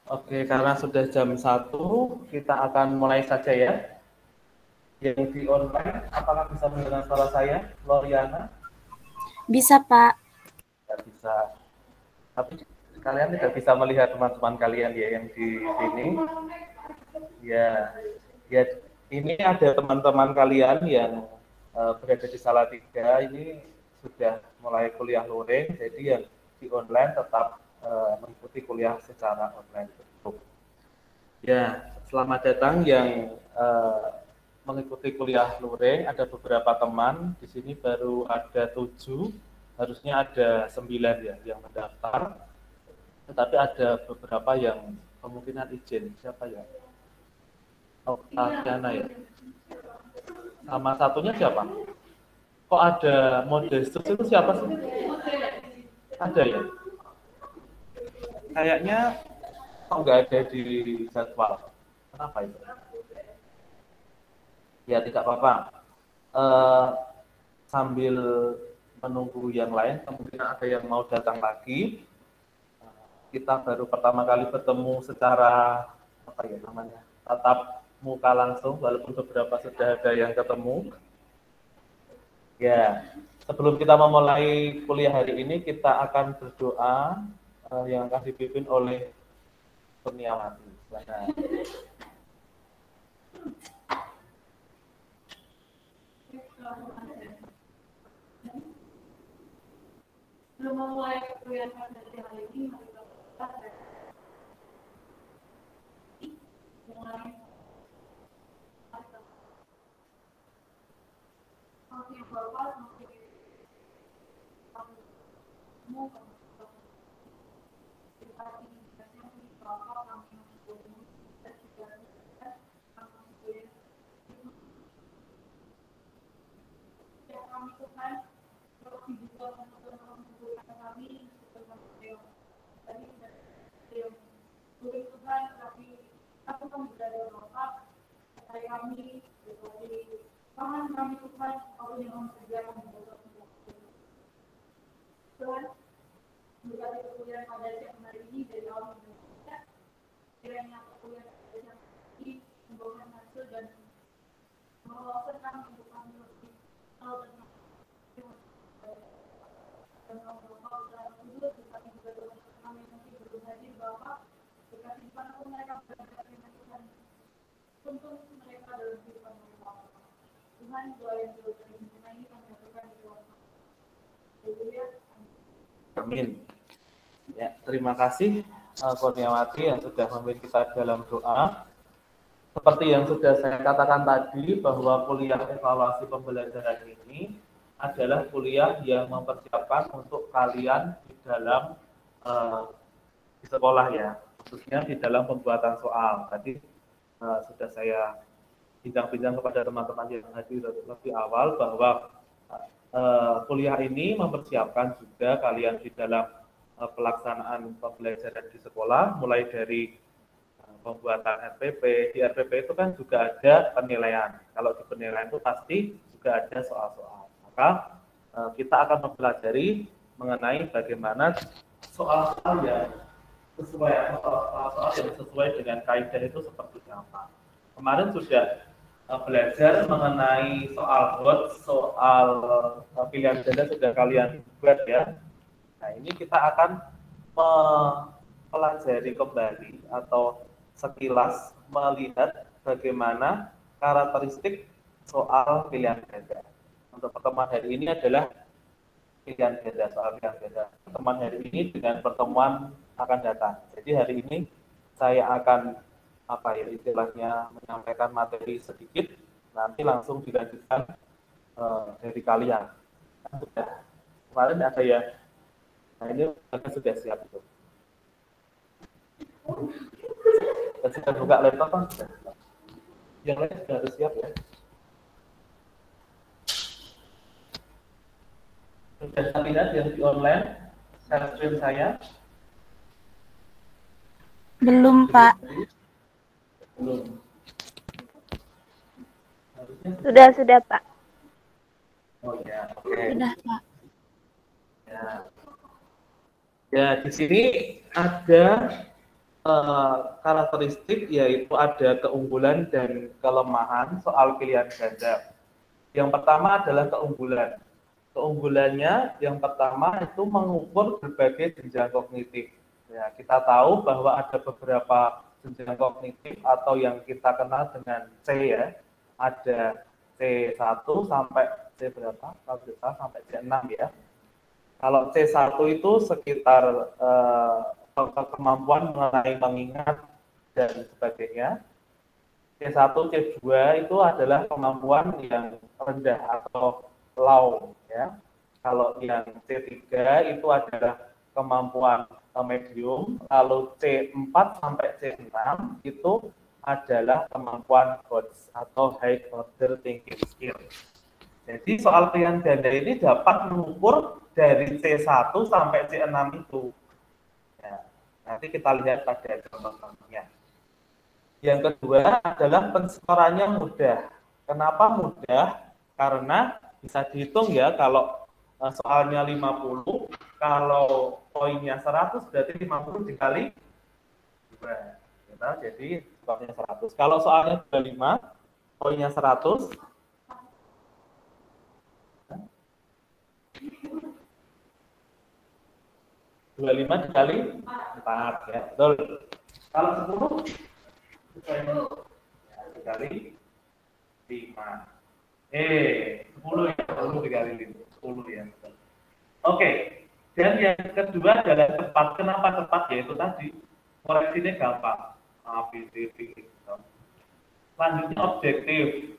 Oke, karena sudah jam 1, kita akan mulai saja ya. Yang di online, apakah bisa mendengar suara saya, Loriana? Bisa, Pak. Tidak bisa. Tapi kalian tidak bisa melihat teman-teman kalian ya yang di sini. Ya, ya ini ada teman-teman kalian yang berada di Salatiga ini sudah mulai kuliah luring, jadi yang di online tetap mengikuti kuliah secara online. Ya, selamat datang yang mengikuti kuliah luring. Ada beberapa teman di sini baru ada 7, harusnya ada 9 ya yang mendaftar. Tetapi ada beberapa yang kemungkinan izin. Siapa ya? Oh, Tatiana ya. Sama satunya siapa? Kok ada Modestus itu siapa sih? Ada ya? Kayaknya kok nggak ada di jadwal. Kenapa itu? Ya tidak apa-apa. Eh, Sambil menunggu yang lain, kemungkinan ada yang mau datang lagi. Kita baru pertama kali bertemu secara apa ya namanya, tatap muka langsung, walaupun beberapa sudah ada yang ketemu. Ya, sebelum kita memulai kuliah hari ini, kita akan berdoa yang akan dipimpin oleh Kurniawati. Nah, Belum memulai kuliah dari hari ini, mari kita mulai. Oke, Bapak, kami, Tuhan kami Tuhan, kau yang mempersiapkan Tuhan, berkati kekulian pada siang hari ini dari awal Indonesia, kiranya kekulian pada siang hari ini membawakan hasil dan mengeluarkan kami untuk kami lebih tahu tentang dan Bapak dalam kudus, berkati juga Tuhan kami nanti belum hadir Bapak, berkati dimanapun mereka berada dengan Tuhan, untuk mereka dalam kehidupan mereka. Tuhan, doa yang sudah ini kami lakukan di Tuhan. Haleluya. amin. Ya, terima kasih Kurniawati yang sudah memimpin kita dalam doa. Seperti yang sudah saya katakan tadi, bahwa kuliah evaluasi pembelajaran ini adalah kuliah yang mempersiapkan untuk kalian di dalam di sekolah ya, khususnya di dalam pembuatan soal. Tadi sudah saya bincang-bincang kepada teman-teman yang hadir lebih awal bahwa kuliah ini mempersiapkan juga kalian di dalam pelaksanaan pembelajaran di sekolah, mulai dari pembuatan RPP. Di RPP itu kan juga ada penilaian. Kalau di penilaian itu pasti juga ada soal-soal. Maka kita akan mempelajari mengenai bagaimana soal-soal yang sesuai atau soal-soal yang sesuai dengan kaidah itu seperti apa. Kemarin sudah belajar mengenai soal HOT, soal pilihan ganda sudah kalian buat ya. Nah, ini kita akan mempelajari kembali atau sekilas melihat bagaimana karakteristik soal pilihan ganda. Untuk pertemuan hari ini adalah pilihan ganda, soal pilihan ganda. Pertemuan hari ini dengan pertemuan akan datang. Jadi hari ini saya akan istilahnya menyampaikan materi sedikit, nanti langsung dilanjutkan dari kalian. Sudah kemarin ada ya, nah ini sudah siap itu. Sudah buka laptop kan? Yang lain sudah harus siap ya. Sudah saya lihat yang di online, share screen saya. Belum, Pak. Belum. Sudah, Pak. Oh ya, oke. Sudah, Pak. Ya. Ya, di sini ada karakteristik, yaitu ada keunggulan dan kelemahan soal pilihan ganda. Yang pertama adalah keunggulan. Keunggulannya yang pertama itu mengukur berbagai jenjang kognitif. Ya, kita tahu bahwa ada beberapa jenjang kognitif atau yang kita kenal dengan C ya. Ada C1 sampai C berapa? Kalau kita sampai C6 ya. Kalau C1 itu sekitar kemampuan mengenai mengingat dan sebagainya. C1, C2 itu adalah kemampuan yang rendah atau low ya. Kalau yang C3 itu adalah kemampuan medium, lalu C4 sampai C6 itu adalah kemampuan HOTS atau high order thinking skill. Jadi soal pilihan ganda ini dapat mengukur dari C1 sampai C6 itu. Ya, nanti kita lihat pada contoh-contohnya. Yang kedua adalah penskorannya mudah. Kenapa mudah? Karena bisa dihitung ya, kalau soalnya 50, kalau poinnya 100 berarti 50 dikali 2. Nah, jadi soalnya 100. Kalau soalnya 25, poinnya 100. 25 dikali 4 ya, betul. Kalau 10 ya, dikali 5. 10 ya, 10 dikali 5. 10 ya, betul. Oke. Dan yang kedua adalah cepat. Kenapa cepat? Yaitu tadi koreksinya gampang. A, B, C, D, gitu. Selanjutnya objektif.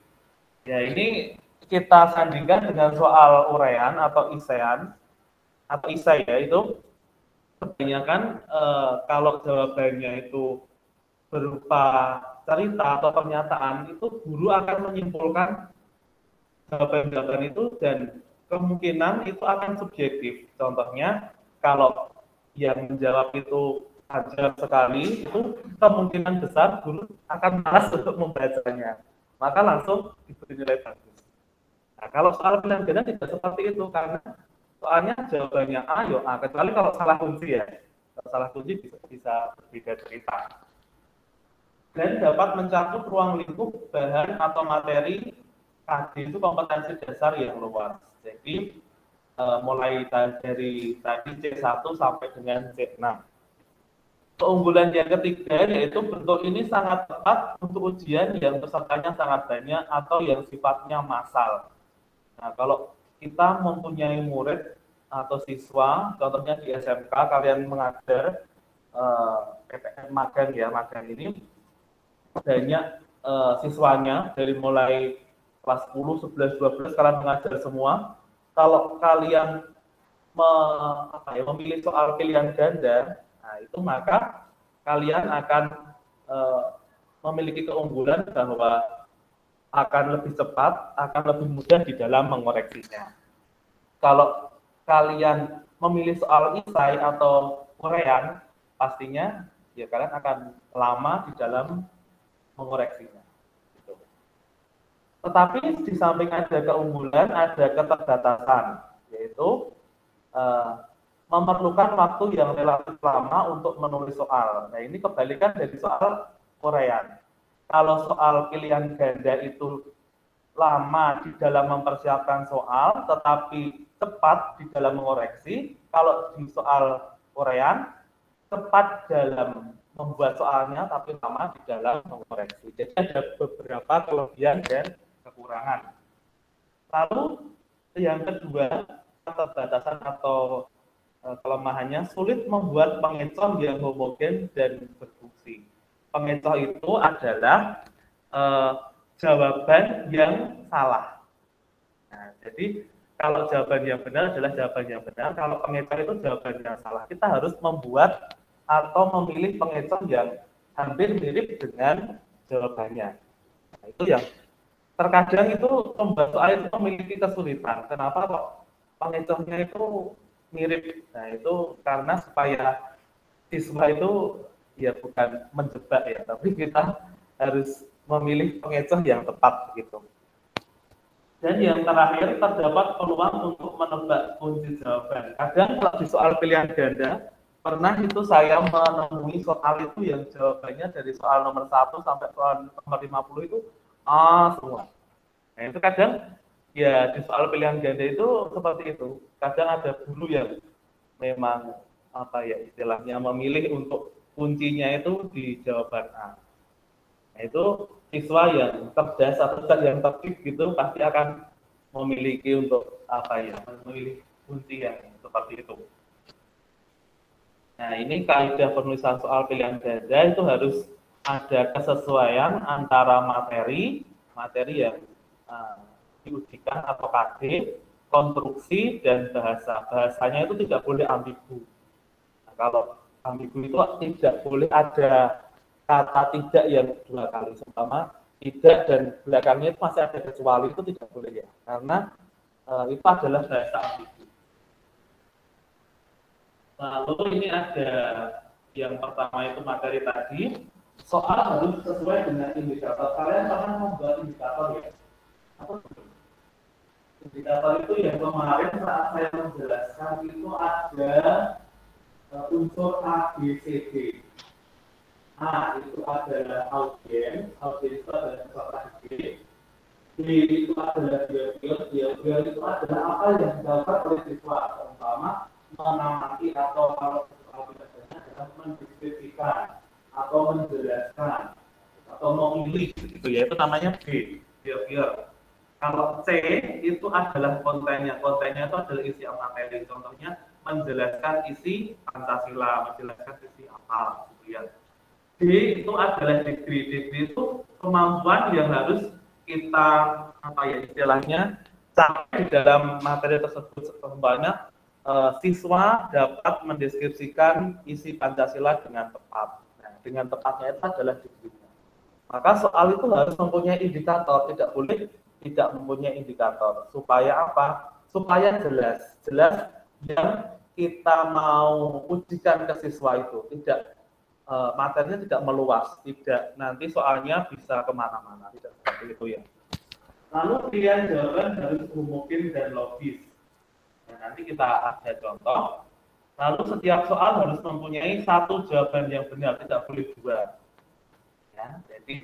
Ya, ini kita sandingkan dengan soal uraian atau isean atau isai ya, itu kebanyakan kalau jawabannya itu berupa cerita atau pernyataan, itu guru akan menyimpulkan jawaban-jawaban itu dan kemungkinan itu akan subjektif. Contohnya, kalau yang menjawab itu ajar sekali, itu kemungkinan besar guru akan malas untuk membacanya. Maka langsung diberi nilai bagus. Nah, kalau soal pilihan ganda tidak seperti itu, karena soalnya jawabannya A, yo A, kecuali kalau salah kunci ya. Kalau salah kunci bisa berbeda cerita. Dan dapat mencakup ruang lingkup bahan atau materi KD itu kompetensi dasar yang luas. Jadi mulai dari tadi C1 sampai dengan C6. Keunggulan yang ketiga yaitu bentuk ini sangat tepat untuk ujian yang pesertanya sangat banyak atau yang sifatnya massal. Nah, kalau kita mempunyai murid atau siswa, contohnya di SMK kalian mengajar PTN magang ya, magang ini banyak siswanya dari mulai kelas 10, 11, 12 kalian mengajar semua. Kalau kalian memilih soal pilihan ganda, nah itu maka kalian akan memiliki keunggulan bahwa akan lebih cepat, akan lebih mudah di dalam mengoreksinya. Kalau kalian memilih soal isai atau uraian, pastinya ya kalian akan lama di dalam mengoreksinya. Gitu. Tetapi di samping ada keunggulan, ada keterbatasan, yaitu memerlukan waktu yang relatif lama untuk menulis soal. Nah, ini kebalikan dari soal uraian. Kalau soal pilihan ganda itu lama di dalam mempersiapkan soal, tetapi cepat di dalam mengoreksi. Kalau di soal uraian, cepat dalam membuat soalnya, tapi lama di dalam mengoreksi. Jadi ada beberapa kelebihan dan kekurangan. Lalu yang kedua, keterbatasan atau kelemahannya sulit membuat pengecoh yang homogen dan berfungsi. Pengecoh itu adalah jawaban yang salah. Nah, jadi kalau jawaban yang benar adalah jawaban yang benar, kalau pengecoh itu jawaban yang salah. Kita harus membuat atau memilih pengecoh yang hampir mirip dengan jawabannya. Nah, itu yang terkadang itu membuat soal itu memiliki kesulitan. Kenapa kok pengecohnya itu mirip? Nah, itu karena supaya siswa itu ya bukan menjebak ya, tapi kita harus memilih pengecoh yang tepat gitu. Dan yang terakhir, terdapat peluang untuk menebak kunci jawaban. Kadang kalau di soal pilihan ganda, pernah itu saya menemui soal itu yang jawabannya dari soal nomor 1 sampai soal nomor 50 itu semua. Nah, itu kadang ya di soal pilihan ganda itu seperti itu. Kadang ada guru yang memang apa ya istilahnya memilih untuk kuncinya itu di jawaban A. Nah, itu siswa yang cerdas atau yang tertib gitu pasti akan memiliki untuk apa ya memilih kunci yang seperti itu. Nah, ini kaidah penulisan soal pilihan ganda itu harus ada kesesuaian antara materi yang diujikan atau KD, konstruksi dan bahasa. Bahasanya itu tidak boleh ambigu. Nah, kalau ambigu itu tidak boleh ada kata tidak yang 2 kali, seumpama tidak dan belakangnya itu masih ada kecuali, itu tidak boleh ya, karena itu adalah bahasa ambigu. Lalu ini ada yang pertama itu materi tadi, soal harus sesuai dengan indikator. Kalian pernah membuat indikator ya? Indikator itu yang kemarin saat saya menjelaskan itu ada unsur A, B, C, D. A itu adalah audiens itu adalah peserta didik. B itu adalah biar itu adalah apa yang dilakukan oleh siswa, terutama mengamati atau kalau biasanya adalah mendeskripsikan atau menjelaskan atau memilih gitu ya, itu namanya B, biar. Kalau C itu adalah kontennya itu adalah isi materi, contohnya menjelaskan isi Pancasila, menjelaskan isi apa gitu ya. D itu adalah degree itu kemampuan yang harus kita apa ya istilahnya capai di dalam materi tersebut, sebanyak siswa dapat mendeskripsikan isi Pancasila dengan tepat. Nah, dengan tepatnya itu adalah degree-nya. Maka soal itu harus mempunyai indikator, tidak boleh tidak mempunyai indikator. Supaya apa? Supaya jelas yang kita mau ujikan ke siswa itu, tidak materinya tidak meluas, tidak nanti soalnya bisa kemana-mana, tidak seperti itu ya. Lalu pilihan jawaban harus mungkin dan logis. Nah, nanti kita ada contoh. Lalu setiap soal harus mempunyai satu jawaban yang benar, tidak boleh 2. Ya, jadi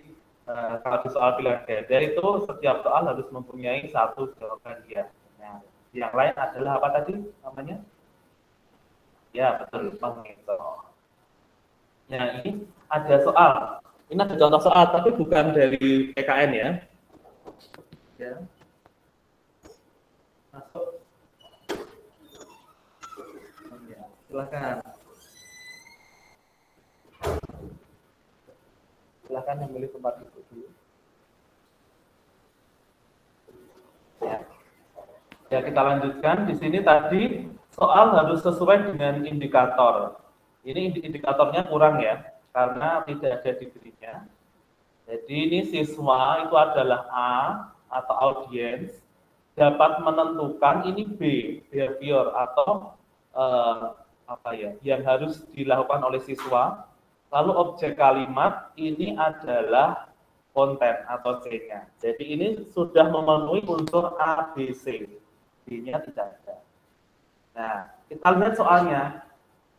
kalau di soal pilihan ganda itu setiap soal harus mempunyai satu jawaban ya. Nah, yang lain adalah apa tadi namanya? Ya betul, penghitung. Ya, ini ada soal. Ini ada contoh soal, tapi bukan dari PKN ya. Ya. Masuk. Ya, silakan. Silakan memilih tempat duduk dulu. Ya, kita lanjutkan. Di sini tadi soal harus sesuai dengan indikator. Ini indikatornya kurang ya, karena tidak ada degree-nya. Jadi ini siswa itu adalah A atau audiens, dapat menentukan ini B, behavior atau apa ya, yang harus dilakukan oleh siswa. Lalu objek kalimat ini adalah konten atau C-nya. Jadi ini sudah memenuhi unsur A, B, C. D-nya tidak ada. Nah, kita lihat soalnya.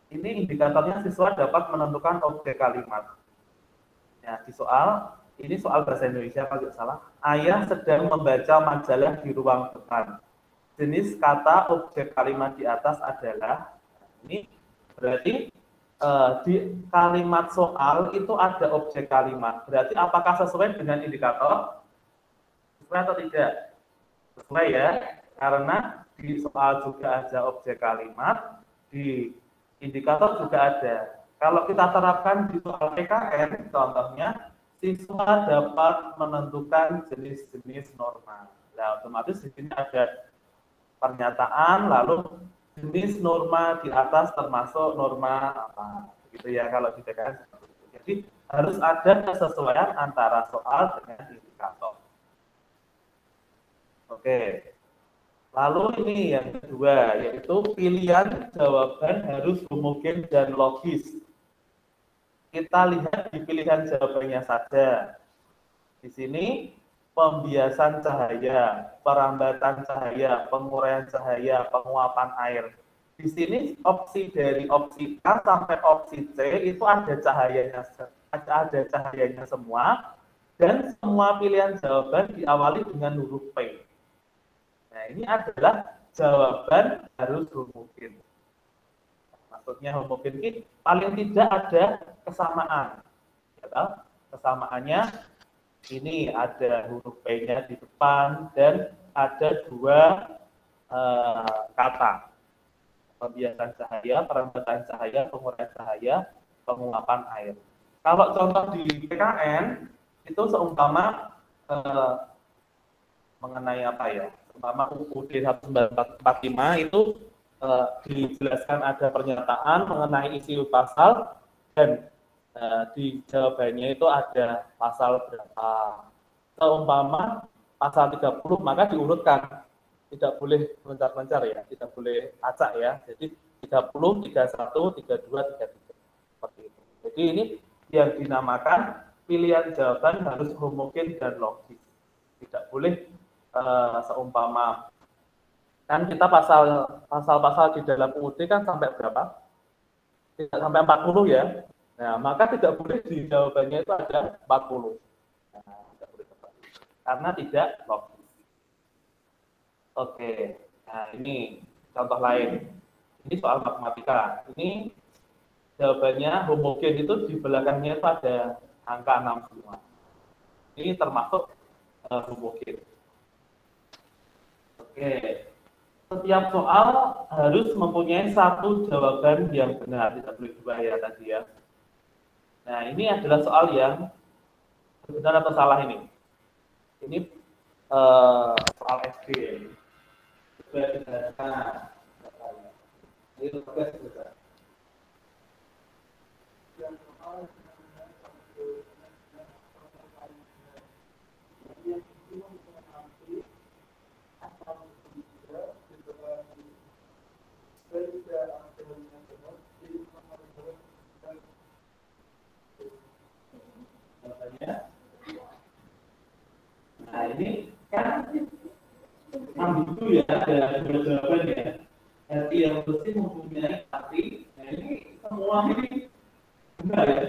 Ini indikatornya siswa dapat menentukan objek kalimat. Ya, di soal, ini soal bahasa Indonesia kalau tidak salah. Ayah sedang membaca majalah di ruang depan. Jenis kata objek kalimat di atas adalah, ini berarti di kalimat soal itu ada objek kalimat. Berarti apakah sesuai dengan indikator? Sesuai atau tidak? Sesuai ya, karena di soal juga ada objek kalimat, di indikator juga ada. Kalau kita terapkan di soal PKN, contohnya, siswa dapat menentukan jenis-jenis norma. Nah, otomatis di sini ada pernyataan, lalu jenis norma di atas termasuk norma apa, gitu ya kalau di PKN. Jadi harus ada kesesuaian antara soal dengan indikator. Oke. Lalu ini yang kedua, yaitu pilihan jawaban harus homogen dan logis. Kita lihat di pilihan jawabannya saja. Di sini pembiasan cahaya, perambatan cahaya, penguraian cahaya, penguapan air. Di sini opsi dari opsi A sampai opsi C itu ada cahayanya semua, dan semua pilihan jawaban diawali dengan huruf P. Nah, ini adalah jawaban harus homogen. Maksudnya homogen ini paling tidak ada kesamaan. Ya, kesamaannya ini ada huruf P-nya di depan dan ada dua kata. Pembiasan cahaya, perambatan cahaya, pengurangan cahaya, penguapan air. Kalau contoh di PKN itu seumpama mengenai apa ya? Seumpama UUD 1945 itu dijelaskan ada pernyataan mengenai isi pasal dan di jawabannya itu ada pasal berapa. Seumpama pasal 30 maka diurutkan. Tidak boleh mencar-mencar ya, tidak boleh acak ya. Jadi 30, 31, 32, 33. Seperti itu. Jadi ini yang dinamakan pilihan jawaban harus homogen dan logis. Tidak boleh seumpama. Kan kita pasal-pasal di dalam UUD kan sampai berapa? Tidak sampai 40 ya. Nah, maka tidak boleh di jawabannya itu ada 40. Nah, tidak boleh karena tidak logis. Oke, nah ini contoh lain. Ini soal matematika. Ini jawabannya homogen itu di belakangnya itu ada angka 6 semua. Ini termasuk homogen. Oke, setiap soal harus mempunyai satu jawaban yang benar, tidak boleh dua ya tadi ya. Nah, ini adalah soal yang benar atau salah ini. Ini soal SD ya. Nah, ini kan ambigu ya, ada dua jawaban ya. Hati yang bersih mempunyai hati. Nah, ini semua ini benar ya.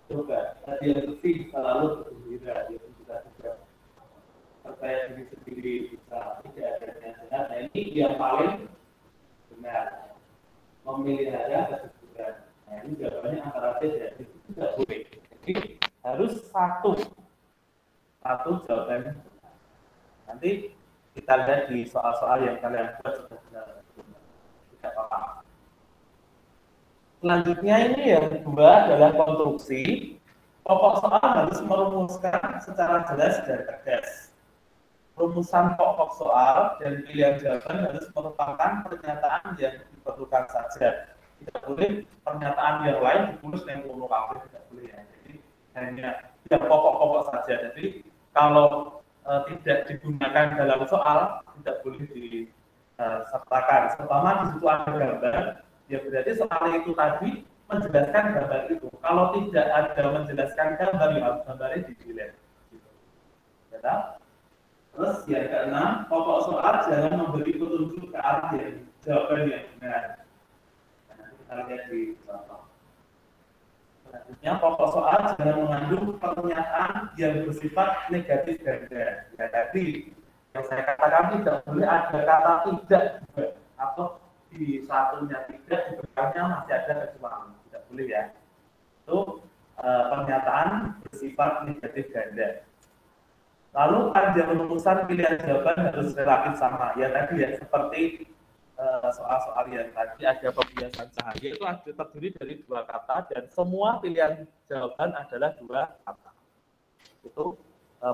Coba, hati yang bersih selalu bergembira, itu bisa juga percaya diri sendiri, bisa tidak adanya sehat. Nah, ini yang paling benar. Memelihara kesuburan. Nah, ini jawabannya antara C dan D. Tidak boleh. Jadi harus satu jawabannya. Nanti kita lihat di soal-soal yang kalian buat sudah benar. Tidak apa-apa. Selanjutnya ini yang kedua adalah konstruksi. Pokok soal harus merumuskan secara jelas dan tegas. Rumusan pokok soal dan pilihan jawaban harus merupakan pernyataan yang diperlukan saja. Tidak boleh pernyataan yang lain ditulis dengan monografi, tidak boleh ya. Jadi hanya yang pokok-pokok saja. Jadi kalau tidak digunakan dalam soal, tidak boleh disertakan. Pertama di situ ada gambar, ya berarti soal itu tadi menjelaskan gambar itu. Kalau tidak ada menjelaskan gambar, ya gambarnya di-delete. Ya, terus yang keenam, pokok soal jangan memberi petunjuk ke arah yang jawaban yang benar. Nah, kita lihat di contoh. Selanjutnya, pokok soal jangan mengandung pernyataan yang bersifat negatif ganda. Ya, tadi yang saya katakan tidak boleh ada kata tidak atau di satunya tidak, di belakangnya masih ada kecuali. Tidak boleh ya. Itu pernyataan bersifat negatif ganda. Lalu panjang rumusan pilihan jawaban harus relatif sama. Ya tadi ya, seperti soal-soal yang tadi ada pembiasan cahaya itu terdiri dari dua kata dan semua pilihan jawaban adalah dua kata. Itu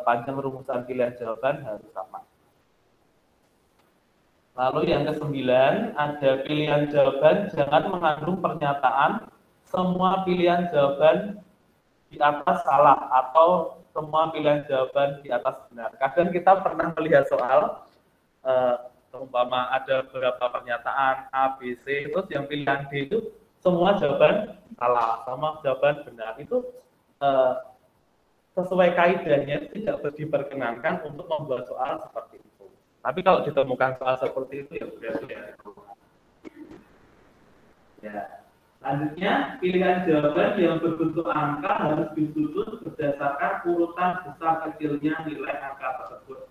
panjang rumusan pilihan jawaban harus sama. Lalu yang ke-9 ada pilihan jawaban jangan mengandung pernyataan semua pilihan jawaban di atas salah atau semua pilihan jawaban di atas benar. Kadang kita pernah melihat soal umpama ada beberapa pernyataan A, B, C, terus yang pilihan D itu semua jawaban salah, sama jawaban benar. Itu sesuai kaidahnya tidak diperkenankan untuk membuat soal seperti itu. Tapi kalau ditemukan soal seperti itu ya berarti ya Ya. Selanjutnya, pilihan jawaban yang berbentuk angka harus disusun berdasarkan urutan besar kecilnya nilai angka tersebut.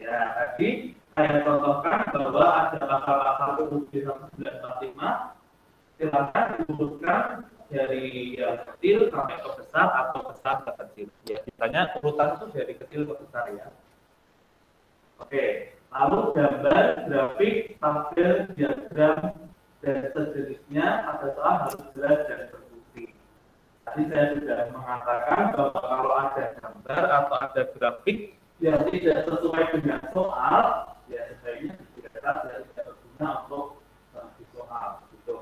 Ya, tadi saya contohkan bahwa ada pasal-pasal UUD 1945, silakan diurutkan dari yang kecil sampai ke besar atau besar ke kecil. Ya, biasanya urutan itu dari kecil ke besar ya. Oke, lalu gambar, grafik, tabel, diagram, dan sejenisnya ada soal harus jelas dan terbukti. Tadi saya sudah mengatakan bahwa kalau ada gambar atau ada grafik yang tidak sesuai dengan soal, ya sebaiknya dikira tidak berguna untuk di soal. Gitu.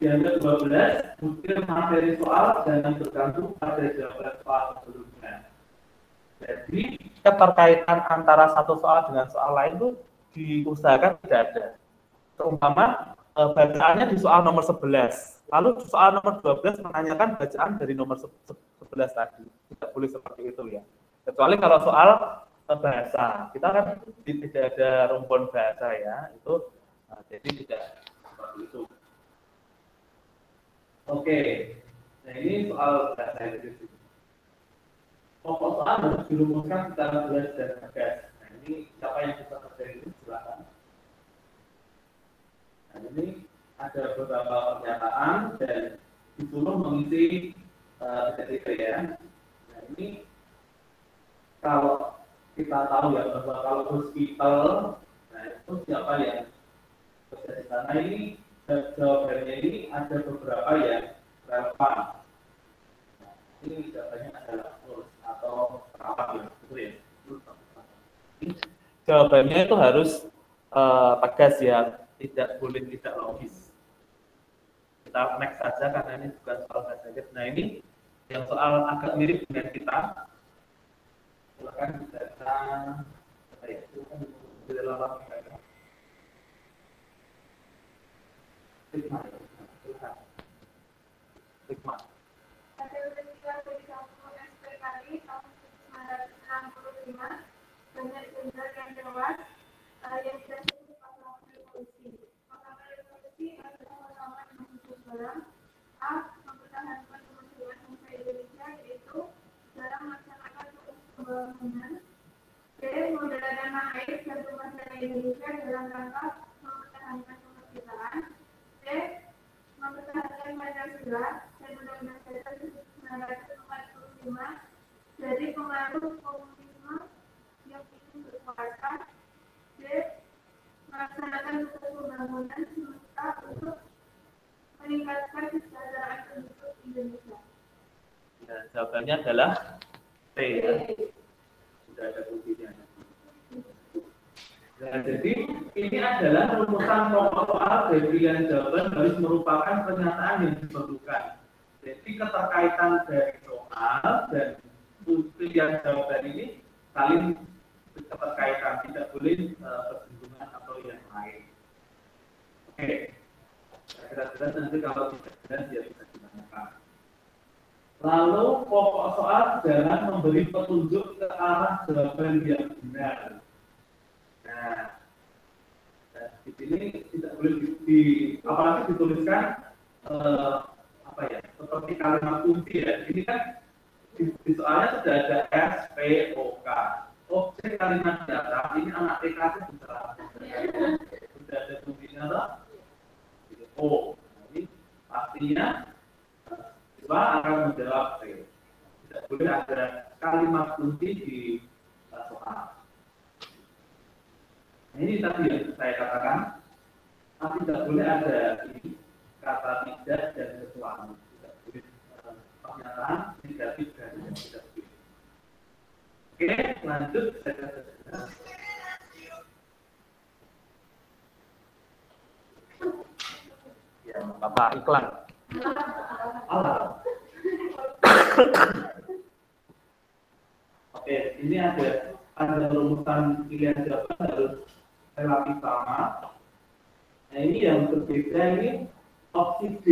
Yang ke-12, bukti materi soal jangan bergantung pada jawaban soal sebelumnya. Jadi keterkaitan antara satu soal dengan soal lain itu diusahakan tidak ada. Terutama bacaannya di soal nomor 11. Lalu soal nomor 12 menanyakan bacaan dari nomor 11 tadi. Tidak boleh seperti itu ya. Kecuali kalau soal bahasa. Kita kan tidak ada rumpun bahasa ya. Itu jadi tidak seperti itu. Oke. Nah ini soal bahasa Inggris. Pokok soal harus dirumuskan secara jelas dan tegas. Nah ini siapa yang bisa kerja ini silakan. Nah ini ada beberapa pernyataan dan disuruh mengisi tiga-tiga ya. Nah ini kalau kita tahu ya bahwa kalau hospital, nah itu siapa yang kerja di sana ini jawabannya ini ada beberapa yang relevan. Nah, ini jawabannya adalah false atau perawat ya, betul ya. Jawabannya itu harus tegas ya, tidak boleh tidak logis. Kita next saja karena ini bukan soal bahasa Inggris. Nah ini yang soal agak mirip dengan kita. Silakan dibaca. Silakan dilakukan. Hikmah. Hikmah. Banyak sumber yang jelas yang tidak disebut pasal revolusi. Pasal revolusi adalah pertama yang masuk dalam A. Mempertahankan kemajuan bangsa Indonesia yaitu dalam melaksanakan pembangunan. B. Mengendalikan naik dan pemasaran Indonesia dalam rangka mempertahankan kemerdekaan. C. Mempertahankan Pancasila dan Undang-Undang Dasar 1945 dari pengaruh komunisme yang ingin berkuasa. D. Melaksanakan tugas pembangunan semesta untuk meningkatkan kesejahteraan penduduk Indonesia. Ya, jawabannya adalah C ya. Sudah ada kuncinya. Nah, jadi ini adalah rumusan pokok soal dari pilihan jawaban harus merupakan pernyataan yang diperlukan. Jadi keterkaitan dari soal dan pilihan jawaban ini saling keterkaitan, tidak boleh bersinggungan atau yang lain. Oke, kira-kira nanti kalau tidak jelas ya bisa ditanyakan. Lalu pokok soal jangan memberi petunjuk ke arah jawaban yang benar. Nah, di sini tidak boleh apalagi dituliskan apa ya, seperti kalimat kunci ya. Ini kan di soalnya sudah ada SPOK. Objek kalimat di atas ini anak TK itu sudah ada kuncinya loh. O. Jadi pastinya siswa akan menjawab C. Tidak boleh ada kalimat kunci di soal. Nah, ini tadi yang saya katakan, tidak boleh ada ini kata tidak dan kecuali. Tidak boleh pernyataan negatif dan tidak boleh. Oke, lanjut. Ya, Bapak iklan. Oke, ini ada rumusan pilihan jawaban harus relatif sama. Nah ini yang berbeda ini opsi D.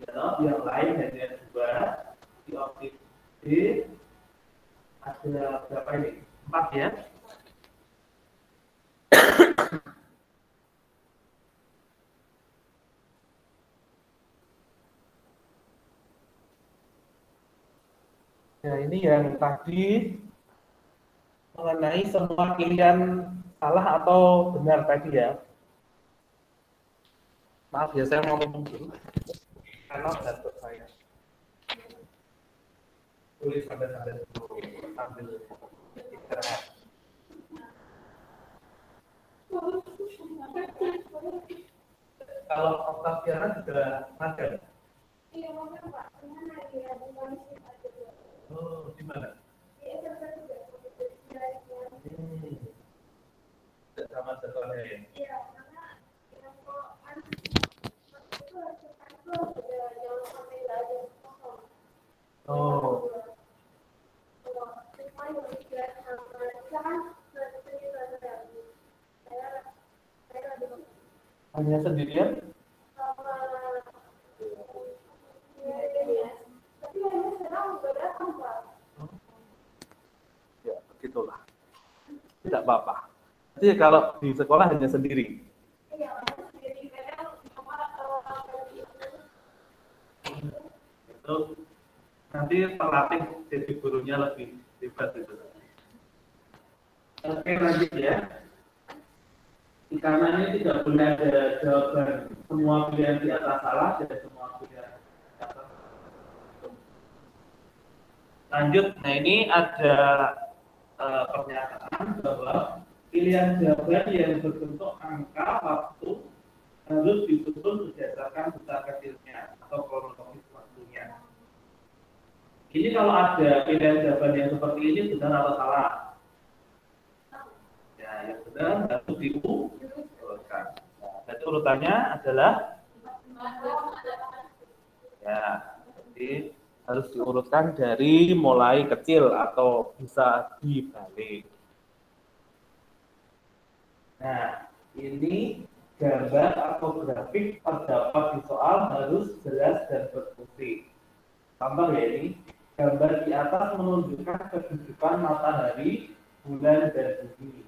Ya, yang lain hanya 2. Di opsi D ada berapa ini? 4 ya. Nah, ini yang tadi mengenai semua pilihan salah atau benar tadi ya. Maaf ya, saya mau ngomong dulu. Karena batuk saya. Tulis sampai dulu sambil istirahat. Kalau Octaviana juga magang. Iya, magang Pak. Gimana ya? Bukan aja. Oh, di mana? Iya, saya juga. Sama sekolahnya ya? Iya, karena yang itu udah jauh sampai nggak ada kosong. Oh. Hanya sendirian? Ya, begitulah. Tidak apa-apa. Jadi kalau di sekolah hanya sendiri. Itu nanti terlatih jadi gurunya lebih hebat itu. Oke, lanjut ya. Karena ini tidak boleh ada jawaban semua pilihan di atas salah dan semua pilihan di atas. Lanjut, nah ini ada pernyataan bahwa pilihan jawaban yang berbentuk angka waktu harus disusun berdasarkan besar kecilnya atau kronologis waktunya. Ini kalau ada pilihan jawaban yang seperti ini benar atau salah? Ya, yang benar harus diurutkan. Nah, jadi urutannya adalah ya, jadi harus diurutkan dari mulai kecil atau bisa dibalik. Nah, ini gambar atau grafik terdapat di soal harus jelas dan berfungsi. Contoh ya ini, gambar di atas menunjukkan kedudukan matahari, bulan, dan bumi.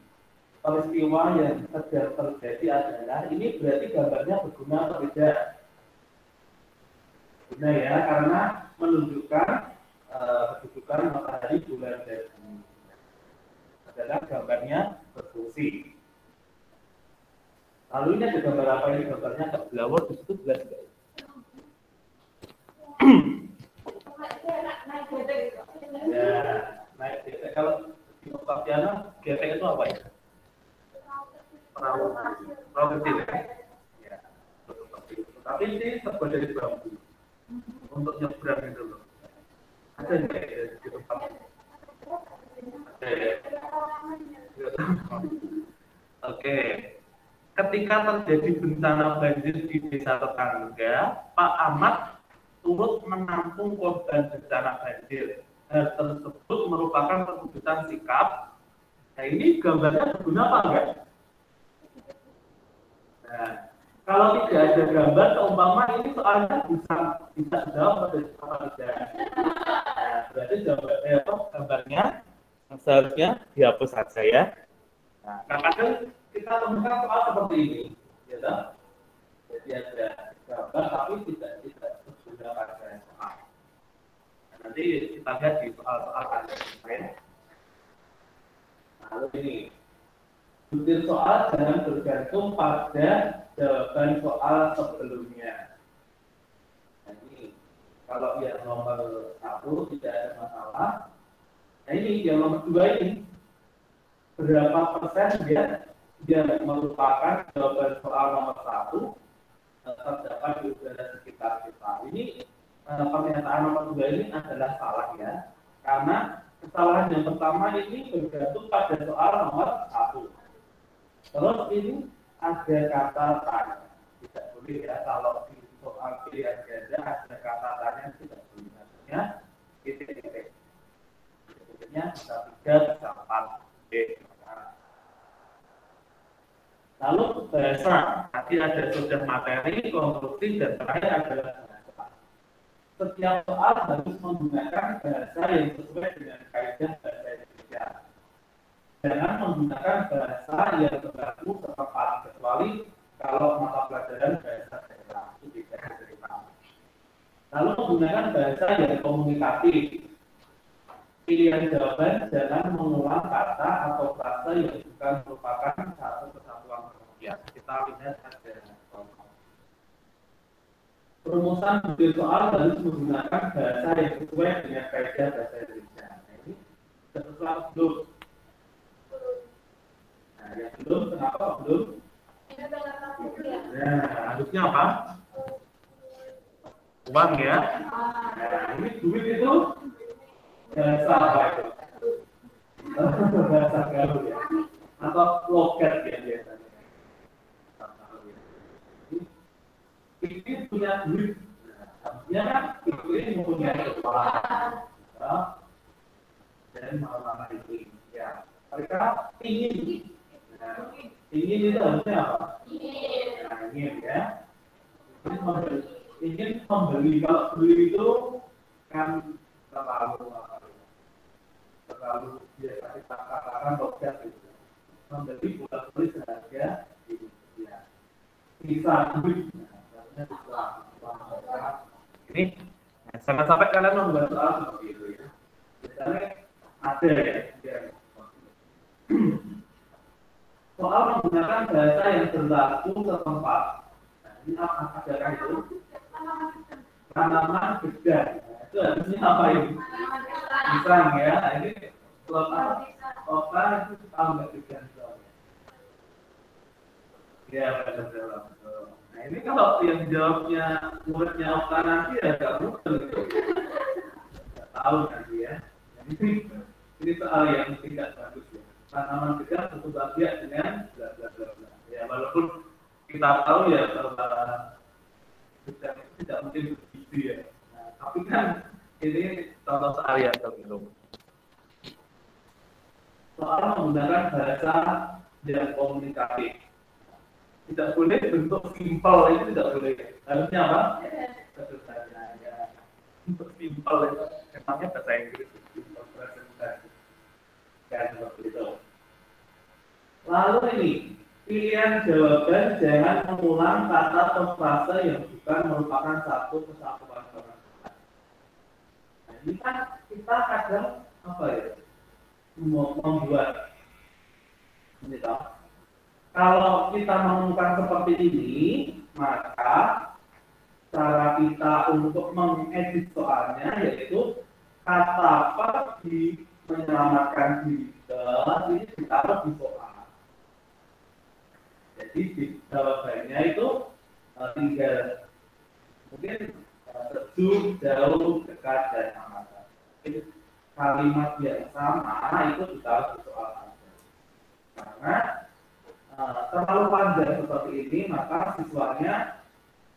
Peristiwa yang sedang terjadi adalah, ini berarti gambarnya berguna atau tidak? Berguna ya, karena menunjukkan kedudukan matahari, bulan, dan bumi. Adalah gambarnya berfungsi. Lalu ini ada gambar apa ini? Gambarnya bergelawar di situ jelas tidak? Ya, naik GT. Kalau di Octaviana, GT itu apa ya? Perahu kecil ya? Ya, tapi ini terbuat dari bambu untuk nyebrang itu loh. Ada nggak ya di tempat? Ada ya? Oke. Ketika terjadi bencana banjir di desa tetangga, Pak Ahmad turut menampung korban bencana banjir. Hal tersebut merupakan perwujudan sikap. Nah, ini gambarnya berguna apa enggak? Nah, kalau tidak ada gambar, seumpama ini soalnya bisa jawab atau tidak. Nah, berarti gambarnya seharusnya dihapus saja ya. Nah, kadang kita temukan soal seperti ini, ya kan? Jadi ada gambar tapi tidak berguna pada soal. Nah, nanti kita lihat di soal-soal lain. Lalu ini, butir soal jangan bergantung pada jawaban soal sebelumnya. Nah, ini kalau yang nomor 1 tidak ada masalah. Nah ini yang nomor 2 ini berapa persen dia merupakan jawaban soal nomor 1 terdapat di udara sekitar kita. Ini pernyataan nomor 2 ini adalah salah ya, karena kesalahan yang pertama ini bergantung pada soal nomor 1. Terus ini ada kata tanya, tidak boleh ya kalau di soal pilihan ganda ada kata tanya tidak boleh. Artinya titik-titik. Titiknya bisa 3, bisa 4. Lalu bahasa, tadi ada sudah materi, konstruksi, dan terakhir adalah bahasa. Setiap soal harus menggunakan bahasa yang sesuai dengan kaidah bahasa Indonesia. Jangan menggunakan bahasa yang terbaru setempat, kecuali kalau mata pelajaran bahasa daerah itu tidak diterima. Lalu menggunakan bahasa yang komunikatif. Pilihan jawaban jangan mengulang kata atau frasa yang bukan merupakan satu kesatuan pengertian. Kita lihat ada contoh. Perumusan butir soal harus menggunakan bahasa yang sesuai dengan kaidah bahasa Indonesia. Nah, ini sesuatu belum. Nah, yang belum, kenapa belum? Nah, harusnya apa? Uang ya. Nah, ini duit itu bahasa apa itu? Bahasa gaul ya. Atau logat ya biasanya. Ini punya duit. Artinya kan ini mempunyai kepala. Dan malah itu ya. Mereka ingin. Nah, ingin itu harusnya apa? Nah, ingin ya. Ingin membeli. Kalau beli itu kan terlalu biasa kita katakan logat itu. Membeli bukan beli seharga ya. Bisa duit. Ini jangan sampai kalian membuat soal seperti itu ya. Misalnya ada ya. Soal menggunakan bahasa yang berlaku setempat. Nah, ini apa adakah itu? Tanaman gedang. Nah, itu harusnya apa ini? Pisang ya. Nah, ini kota itu tahu nggak gedang soalnya? Ya betul. Nah ini kalau yang jawabnya muridnya Okta nanti ya nggak mungkin gitu. Nggak tahu nanti ya. Ini soal yang tidak bagus ya. Tanaman gedang tentu saja dengan bla bla bla bla. Ya walaupun kita tahu ya bahwa gedang itu tidak mungkin begitu ya. Nah, tapi kan ini contoh soal yang tertentu. Soal menggunakan bahasa yang komunikatif. Tidak boleh bentuk simpel itu tidak boleh. Harusnya apa? Tentu saja ya. Bentuk simpel itu memangnya bahasa Inggris simpel presentasi. Dan seperti itu. Lalu ini pilihan jawaban jangan mengulang kata atau frasa yang bukan merupakan satu kesatuan pengertian. Nah, ini kan kita kadang apa ya? Membuat ini tahu. Kalau kita menemukan seperti ini, maka cara kita untuk mengedit soalnya yaitu kata apa di menyelamatkan diri ini ditaruh di soal. Jadi di jawabannya itu tinggal mungkin sejuk, jauh, dekat dan amat. Kalimat yang sama itu ditaruh di soal saja. Karena terlalu panjang seperti ini, maka siswanya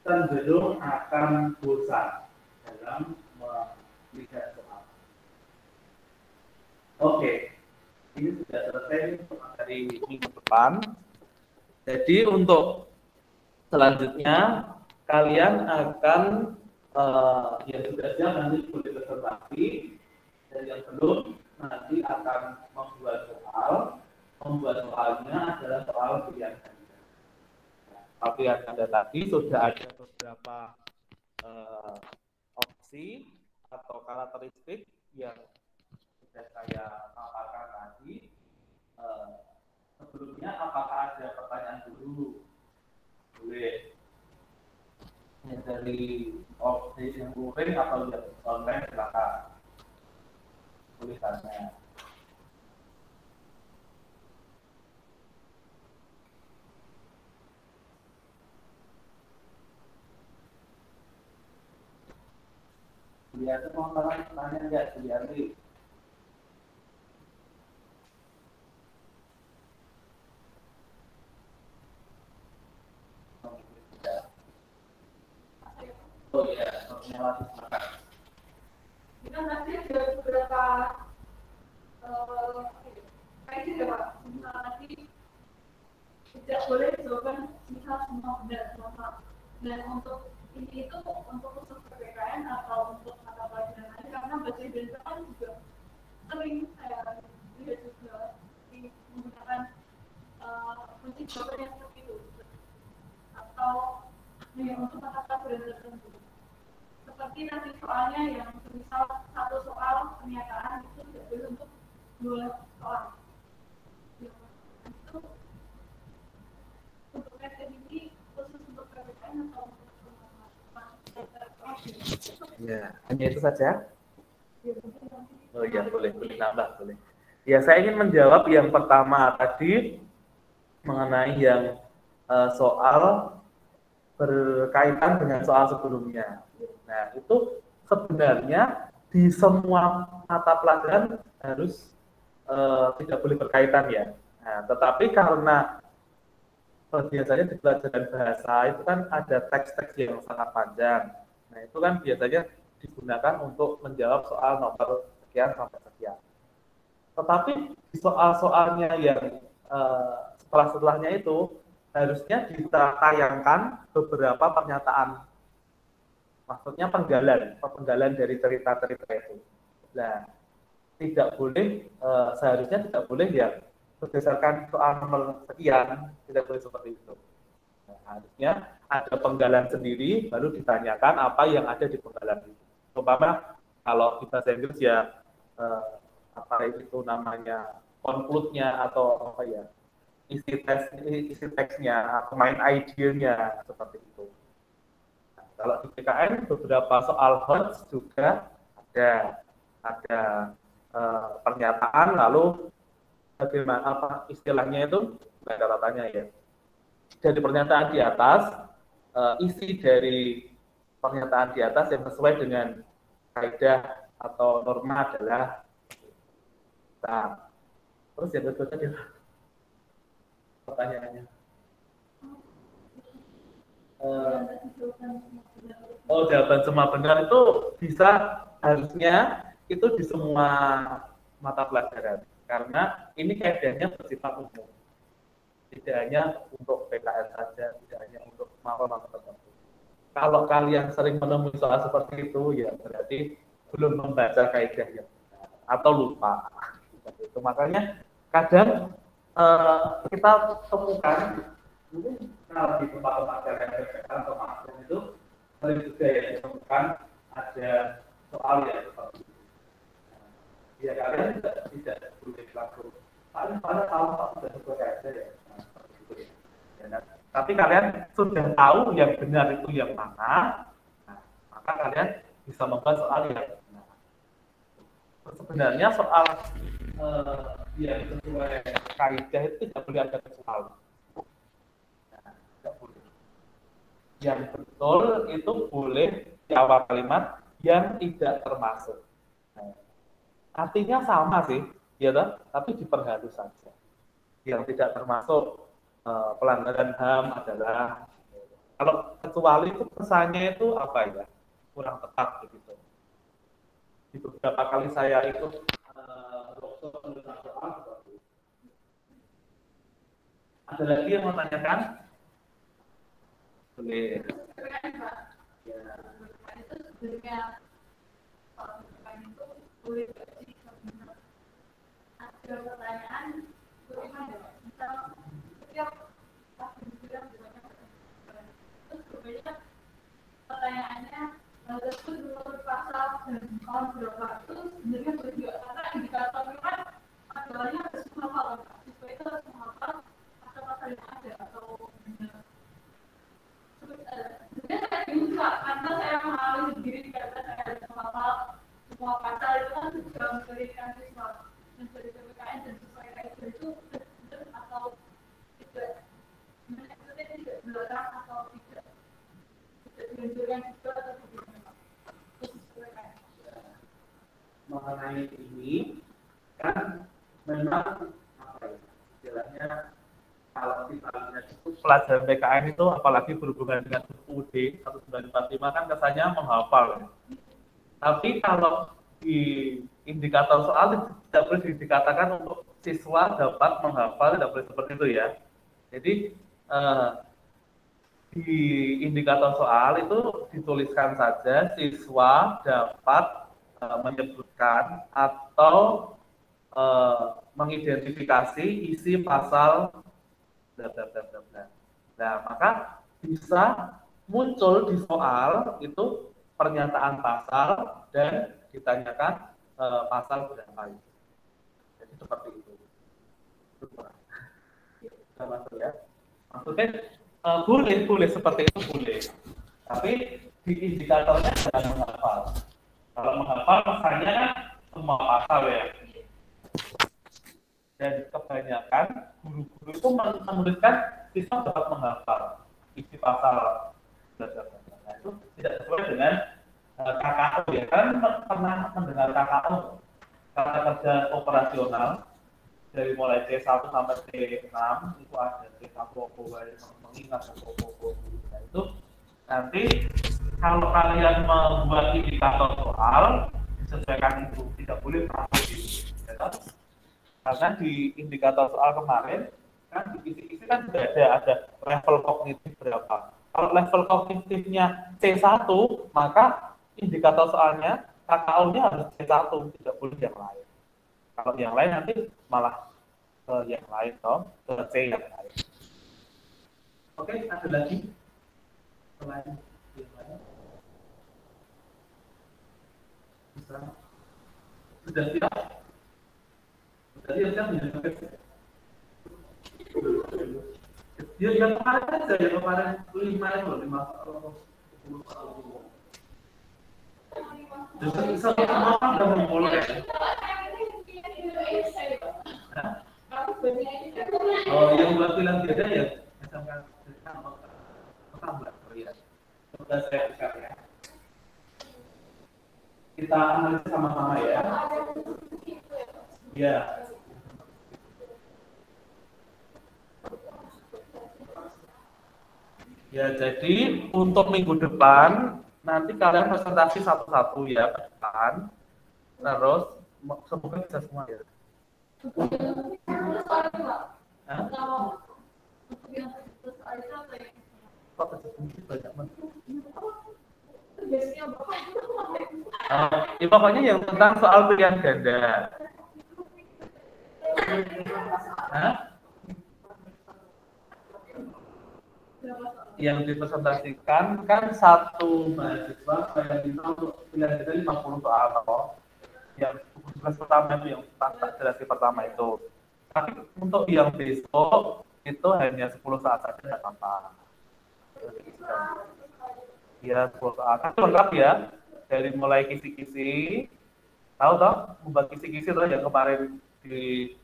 cenderung akan bosan dalam melihat soal. Oke, ini sudah selesai dari minggu depan. Jadi untuk selanjutnya kalian akan yang sudah siap nanti boleh presentasi, dan yang belum nanti akan membuat soal. Membuat soalnya adalah soal pilihan ganda. Nah, pilihan ganda tadi sudah ada beberapa opsi atau karakteristik yang sudah saya paparkan tadi. Sebelumnya apakah ada pertanyaan dulu? Boleh. Yang dari opsi yang luring atau yang online silakan. Boleh tanya. Biasa mau tanya enggak Sulianti? Oh iya, melati semangat. Kita nanti ada beberapa kayak gitu ya Pak. Misal nanti tidak boleh jawaban misal semua benar semua salah. Dan untuk ini itu untuk khusus PPKN atau untuk mata pelajaran lain karena bahasa Indonesia kan juga sering saya lihat juga menggunakan kunci jawaban yang seperti itu atau yang untuk mata pelajaran tertentu seperti nanti soalnya yang misal satu soal pernyataan itu Ya, hanya itu saja. Oh iya, boleh nambah, boleh. Ya, saya ingin menjawab yang pertama tadi mengenai yang soal berkaitan dengan soal sebelumnya. Nah, itu sebenarnya di semua mata pelajaran harus tidak boleh berkaitan ya. Nah, tetapi karena biasanya di pelajaran bahasa itu kan ada teks-teks yang sangat panjang. Nah, itu kan biasanya digunakan untuk menjawab soal nomor sekian sampai sekian. Tetapi di soal-soalnya yang setelah-setelahnya itu harusnya ditayangkan beberapa pernyataan, maksudnya penggalan dari cerita-cerita itu. Nah, tidak boleh, seharusnya tidak boleh ya berdasarkan soal nomor sekian, tidak boleh seperti itu. Nah, harusnya ada penggalan sendiri, baru ditanyakan apa yang ada di penggalan itu. Umpama kalau di bahasa Inggris ya apa itu namanya conclude-nya atau apa ya isi teksnya atau main idenya seperti itu. Nah, kalau di PKN beberapa soal HOTS juga ada pernyataan lalu bagaimana apa istilahnya itu kata-katanya ya. Dari pernyataan di atas isi dari pernyataan di atas yang sesuai dengan kaidah atau norma adalah nah, terus yang kedua tadi pertanyaannya jawaban semua benar itu bisa harusnya itu di semua mata pelajaran karena ini kaidahnya bersifat umum, tidak hanya untuk PKN saja, tidak hanya untuk mata-mata tertentu. Kalau kalian sering menemui soal seperti itu ya berarti belum membaca kaidahnya atau lupa. Itu makanya kadang kita temukan kalau di tempat-tempat yang atau maksud itu sering juga ya ditemukan ada soal yang seperti itu. Ya kalian tidak boleh langsung paling tahu sudah sesuai aja ya. Tapi kalian sudah tahu yang benar itu yang mana, nah, maka kalian bisa membuat soal yang benar. Sebenarnya soal yang sesuai kaidah itu tidak boleh ada kecuali. Nah, tidak boleh. Yang betul itu boleh di awal kalimat yang tidak termasuk. Nah, artinya sama sih, ya toh? Tapi diperhalus saja. Yang tidak termasuk pelanggaran HAM adalah kalau kecuali itu kesannya itu apa ya kurang tepat begitu. Di beberapa kali saya itu ada lagi yang mau tanyakan? Boleh. Ada pertanyaan bagaimana misal setiap terus kemudian pertanyaannya tersebut menurut pasal dan tahun berapa itu sebenarnya juga karena indikatornya kan adalah harus menghafal siswa itu harus menghafal pasal-pasal yang ada atau sebenarnya saya bingung karena saya mengalami sendiri karena saya harus menghafal semua pasal itu kan juga memberikan siswa menjadi PPKN dan sesuai kaidah itu benar atau tidak maksudnya tidak dilarang atau tidak dianjurkan juga atau bagaimana mengenai ini kan memang apa ya istilahnya kalau kita lihat itu pelajaran PKN itu apalagi berhubungan dengan UUD 1945 kan kesannya menghafal ya. Tapi kalau di indikator soal tidak boleh dikatakan untuk siswa dapat menghafal, tidak boleh seperti itu ya. Jadi di indikator soal itu dituliskan saja siswa dapat menyebutkan atau mengidentifikasi isi pasal bla bla bla bla bla. Nah, maka bisa muncul di soal itu pernyataan pasal dan ditanyakan pasal berapa itu. Jadi seperti itu. Maksud ya. Maksudnya boleh seperti itu boleh. Tapi di indikatornya jangan menghafal. Kalau menghafal misalnya kan semua pasal ya. Dan kebanyakan guru-guru itu menuliskan siswa dapat menghafal isi pasal berdasarkan. Nah, itu tidak sesuai dengan KKO ya. Kan pernah mendengar KKO, karena kerja operasional dari mulai C1 sampai C6 itu ada C1 mengingat nah, itu nanti kalau kalian membuat indikator soal disesuaikan itu, tidak boleh terlalu ya, karena di indikator soal kemarin kan di kisi-kisi kan sudah ada level kognitif berapa. Kalau level kognitifnya C1 maka indikator soalnya KKO-nya harus C1, tidak boleh yang lain. Kalau yang lain nanti malah ke yang lain toh, ke C yang lain. Oke, ada lagi selain yang lain? Bisa. Sudah siap? Sudah siap kan? Ya, yang kemarin aja, yang kemarin 5 itu 5 jadi semua udah memulai. Oh, yang buat bilang beda ya, misalkan tambah, ya. Sudah saya buka ya. Kita analisis sama-sama ya. Ya. Ya, jadi untuk minggu depan nanti kalian presentasi satu-satu ya ke depan. Terus semoga bisa semua ya. Ya, pokoknya yang tentang soal pilihan ganda. Yang dipresentasikan kan satu mahasiswa kayak gitu pilihan ganda 50 soal toh. Yang tugas pertama itu yang generasi pertama itu. Tapi untuk yang besok itu hanya 10 saat saja tidak apa-apa. Ya, 10 saat. Kan lengkap ya. Dari mulai kisi-kisi, tahu toh membuat kisi-kisi toh yang kemarin di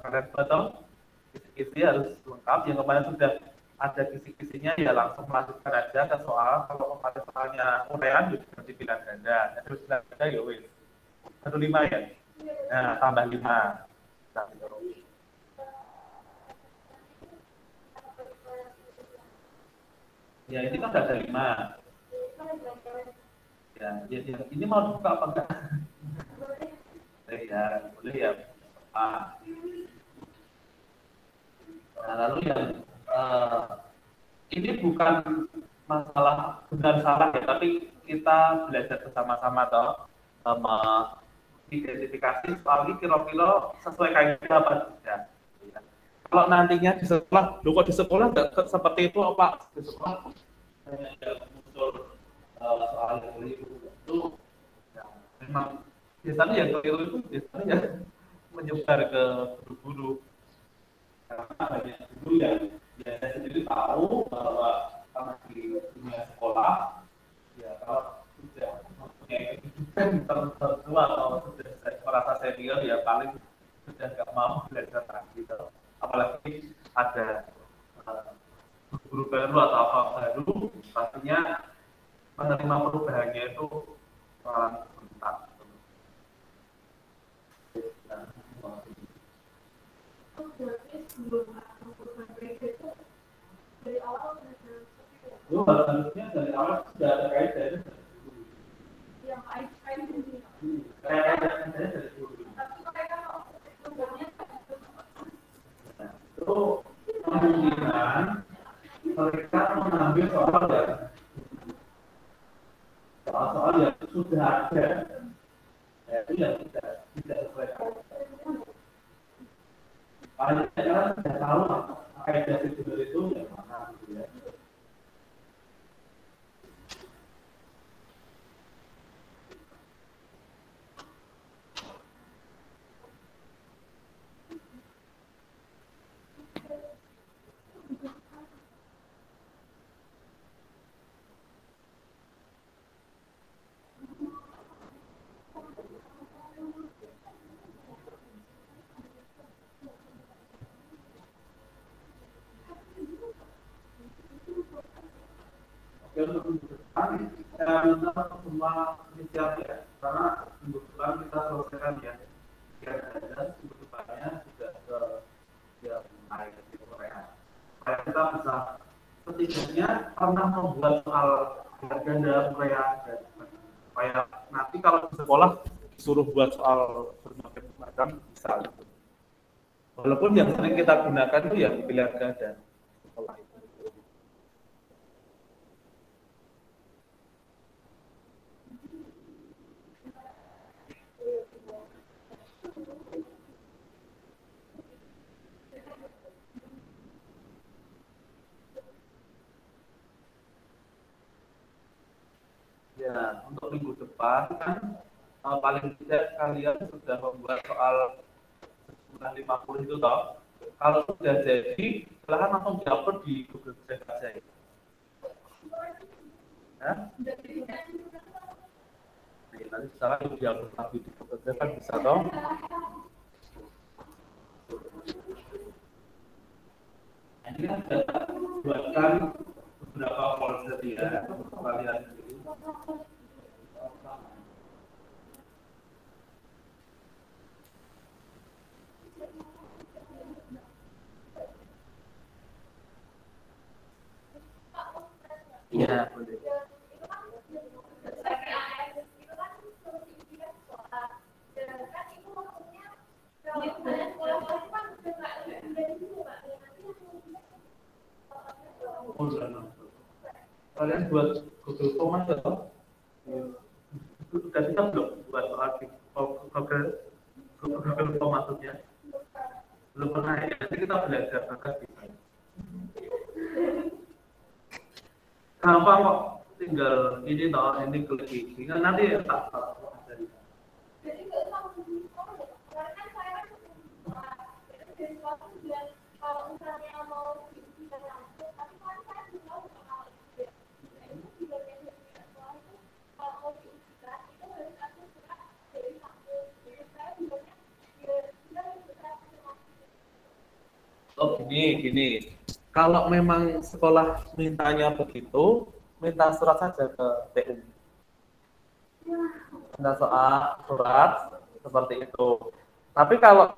kalian toh kisi-kisi harus lengkap. Yang kemarin sudah ada kisi-kisinya ya langsung melanjutkan aja ke soal. Kalau kemarin soalnya uraian juga nanti pilihan ganda. Terus pilihan ganda ya wis. 15 ya. Nah, tambah 5. Nah, ya ini kan ada 5. Ya, ini mau buka apa enggak? Boleh ya. Nah, lalu yang ini bukan masalah benar salah ya, tapi kita belajar bersama-sama toh identifikasi soal ini kira-kira sesuai kaedah apa tidak. Ya. Kalau nantinya di sekolah, kok di sekolah nggak seperti itu Pak? Di sekolah muncul soal itu ya, memang biasanya yang keliru itu biasanya menyebar ke guru-guru karena banyak guru yang biasanya sendiri tahu bahwa karena di dunia sekolah ya kalau sudah mempunyai kehidupan tertentu atau sudah merasa senior ya paling sudah nggak mau belajar lagi gitu. Apalagi ada guru baru atau apa baru pastinya menerima perubahannya itu sebentar. Harusnya dari awal sudah ada kaitan. Yang kaitan ini. Kaitan dari dulu. Itu kemungkinan mereka mengambil soal yang sudah ada, itu yang tidak sesuai. Paling tidak sudah tahu kaidah itu yang mana gitu ya. saya minta semua siap ya, karena minggu depan kita selesaikan ya. Kira-kira minggu depannya sudah ke ya naik di Korea. Supaya kita bisa setidaknya pernah membuat soal ganda Korea, supaya nanti kalau di sekolah disuruh buat soal berbagai macam bisa. Walaupun yang sering kita gunakan itu ya pilihan ganda sekolah itu. Ya, untuk minggu depan kan paling tidak kalian sudah membuat soal 50 itu toh. Kalau sudah jadi, silahkan langsung diupload di Google Drive saja ya. Nah, nanti sekarang diupload lagi di Google Drive kan bisa toh. Ini kan sudah buatkan beberapa folder ya untuk kalian sendiri. Iya, boleh. Oh, kalian buat Google Form aja toh? Sudah bisa belum buat soal di Google Form maksudnya? Belum pernah ya, nanti kita belajar agar bisa. Gampang kok, tinggal ini toh, ini klik ini, nanti tak dari. Jadi nggak usah karena kan saya dari suatu dan kalau misalnya mau bisa langsung, tapi kan saya juga tahu itu juga itu kalau mau diujikan itu harus ada surat dari kampus. Jadi saya juga Oh gini. Kalau memang sekolah mintanya begitu, minta surat saja ke TU. Minta surat seperti itu. Tapi kalau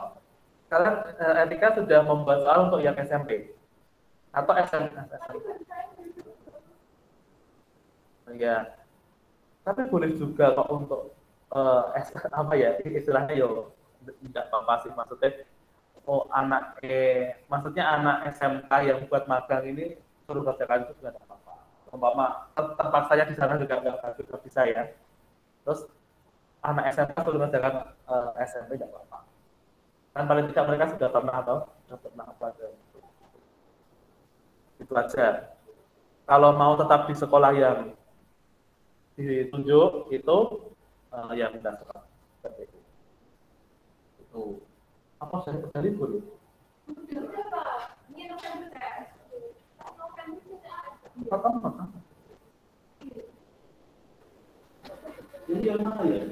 kalian etika sudah membuat soal untuk yang SMP atau SMA, ya. Tapi boleh juga kok untuk apa ya istilahnya yo tidak apa-apa sih maksudnya. Oh maksudnya anak SMK yang buat magang ini suruh kerjakan itu juga tidak apa-apa. Umpama terpaksanya di sana juga nggak bisa ya. Terus anak SMK suruh kerjakan SMP tidak apa-apa. Kan paling tidak mereka sudah pernah apa itu aja. Kalau mau tetap di sekolah yang ditunjuk itu ya minta surat seperti itu. Itu. Apa saya tadi boleh? Jadi yang mana ya?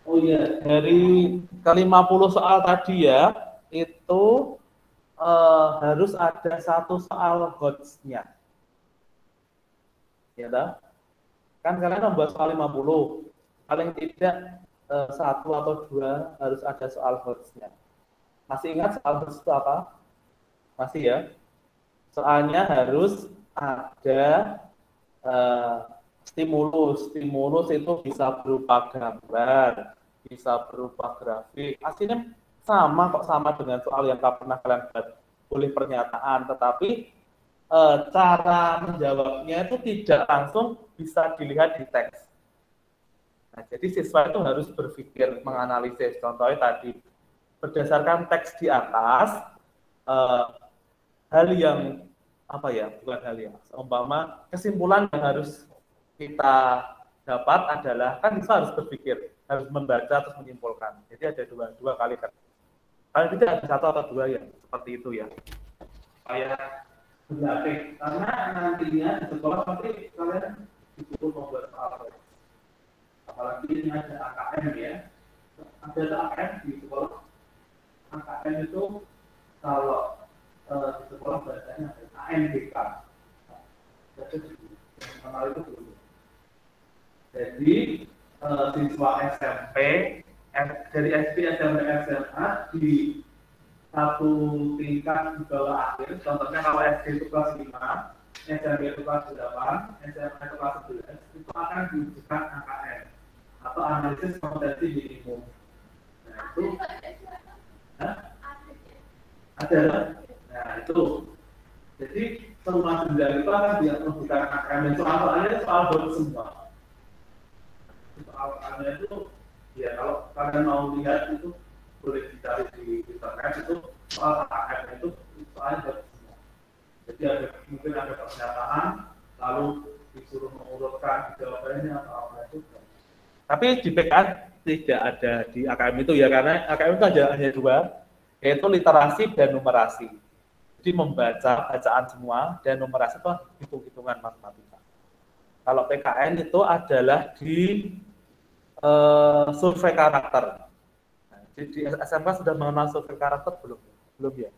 Oh iya, dari ke-50 soal tadi ya, itu harus ada satu soal HOTS-nya. Ya dah. Kan kalian membuat soal 50, paling tidak satu atau dua harus ada soal HOTS-nya. Masih ingat soal HOTS itu apa? Masih ya? Soalnya harus ada stimulus. Stimulus itu bisa berupa gambar, bisa berupa grafik. Aslinya sama dengan soal yang pernah kalian buat, boleh pernyataan, tetapi cara menjawabnya itu tidak langsung bisa dilihat di teks. Nah, jadi siswa itu harus berpikir, menganalisis. Contohnya tadi, berdasarkan teks di atas, hal yang apa ya, bukan hal yang, seumpama kesimpulan yang harus kita dapat adalah, kan siswa harus berpikir, harus membaca terus menyimpulkan. Jadi ada dua kali kan. Paling tidak ada satu atau dua yang seperti itu ya. Supaya berlatih. Karena nantinya di sekolah pasti kalian disuruh membuat soal. Apalagi ini ada AKM ya. ada AKM di sekolah. AKM itu kalau di sekolah bahasanya ada AMBK. Jadi kenal itu dulu. Jadi siswa SMP dari SD, SMP, SMA di satu tingkat di bawah akhir. Contohnya kalau SD itu kelas 5, SMP itu kelas 8, SMA itu kelas 11, itu akan diujikan AKM atau analisis kompetensi minimum. Nah itu ada. Nah itu jadi semua jenjang itu akan diujikan AKM. Soalnya soal baru semua. Soalnya itu ya kalau kalian mau lihat itu boleh dicari di internet, itu soal AKM itu soalnya baru semua. Jadi mungkin ada pernyataan lalu disuruh mengurutkan jawabannya atau apa itu. Tapi di PKN tidak ada di AKM itu ya, karena AKM itu hanya dua, yaitu literasi dan numerasi. Jadi membaca bacaan semua dan numerasi itu hitung-hitungan matematika. Kalau PKN itu adalah di survei karakter. Nah, di SMK sudah mengenal survei karakter belum? Belum ya.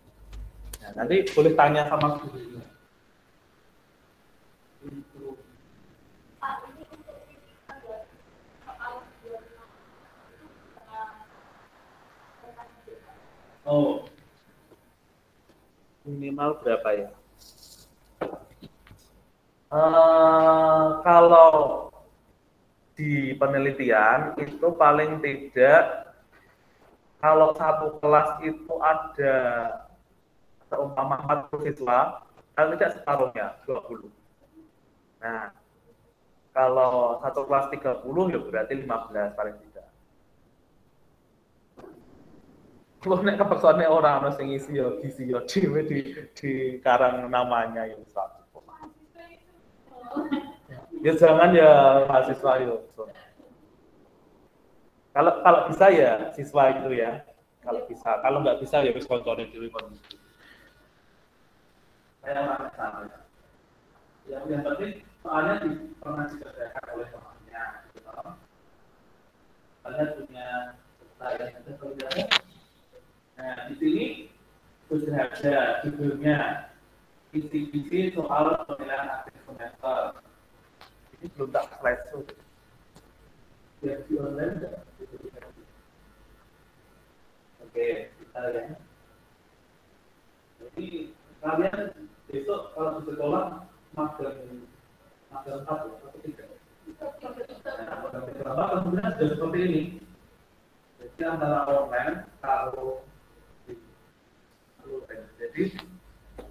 Nah, nanti boleh tanya sama gurunya. Oh, minimal berapa ya? Kalau di penelitian itu paling tidak, kalau satu kelas itu ada seumpama 40 siswa, paling tidak separuhnya 20. Nah, kalau satu kelas 30 ya berarti 15 paling tidak. Kalau nek kepersone orang sing ngisi ya gizi ya dhewe di karang namanya ya satu. Ya jangan ya mahasiswa itu. Kalau bisa ya siswa itu ya. Kalau bisa, kalau nggak bisa ya wis koncone dhewe kon. Saya nggak sama. Yang penting soalnya pernah dikerjakan oleh temannya. Kalian punya saya ada kerjanya. Nah, di sini sudah ada judulnya isi-isi soal penilaian akhir semester. Ini belum tak slide show. Biar di online enggak? Oke, kita lihat. Jadi kalian besok kalau di sekolah magang 4 atau 3. Nah, kemudian sudah seperti ini. Jadi antara online kalau jadi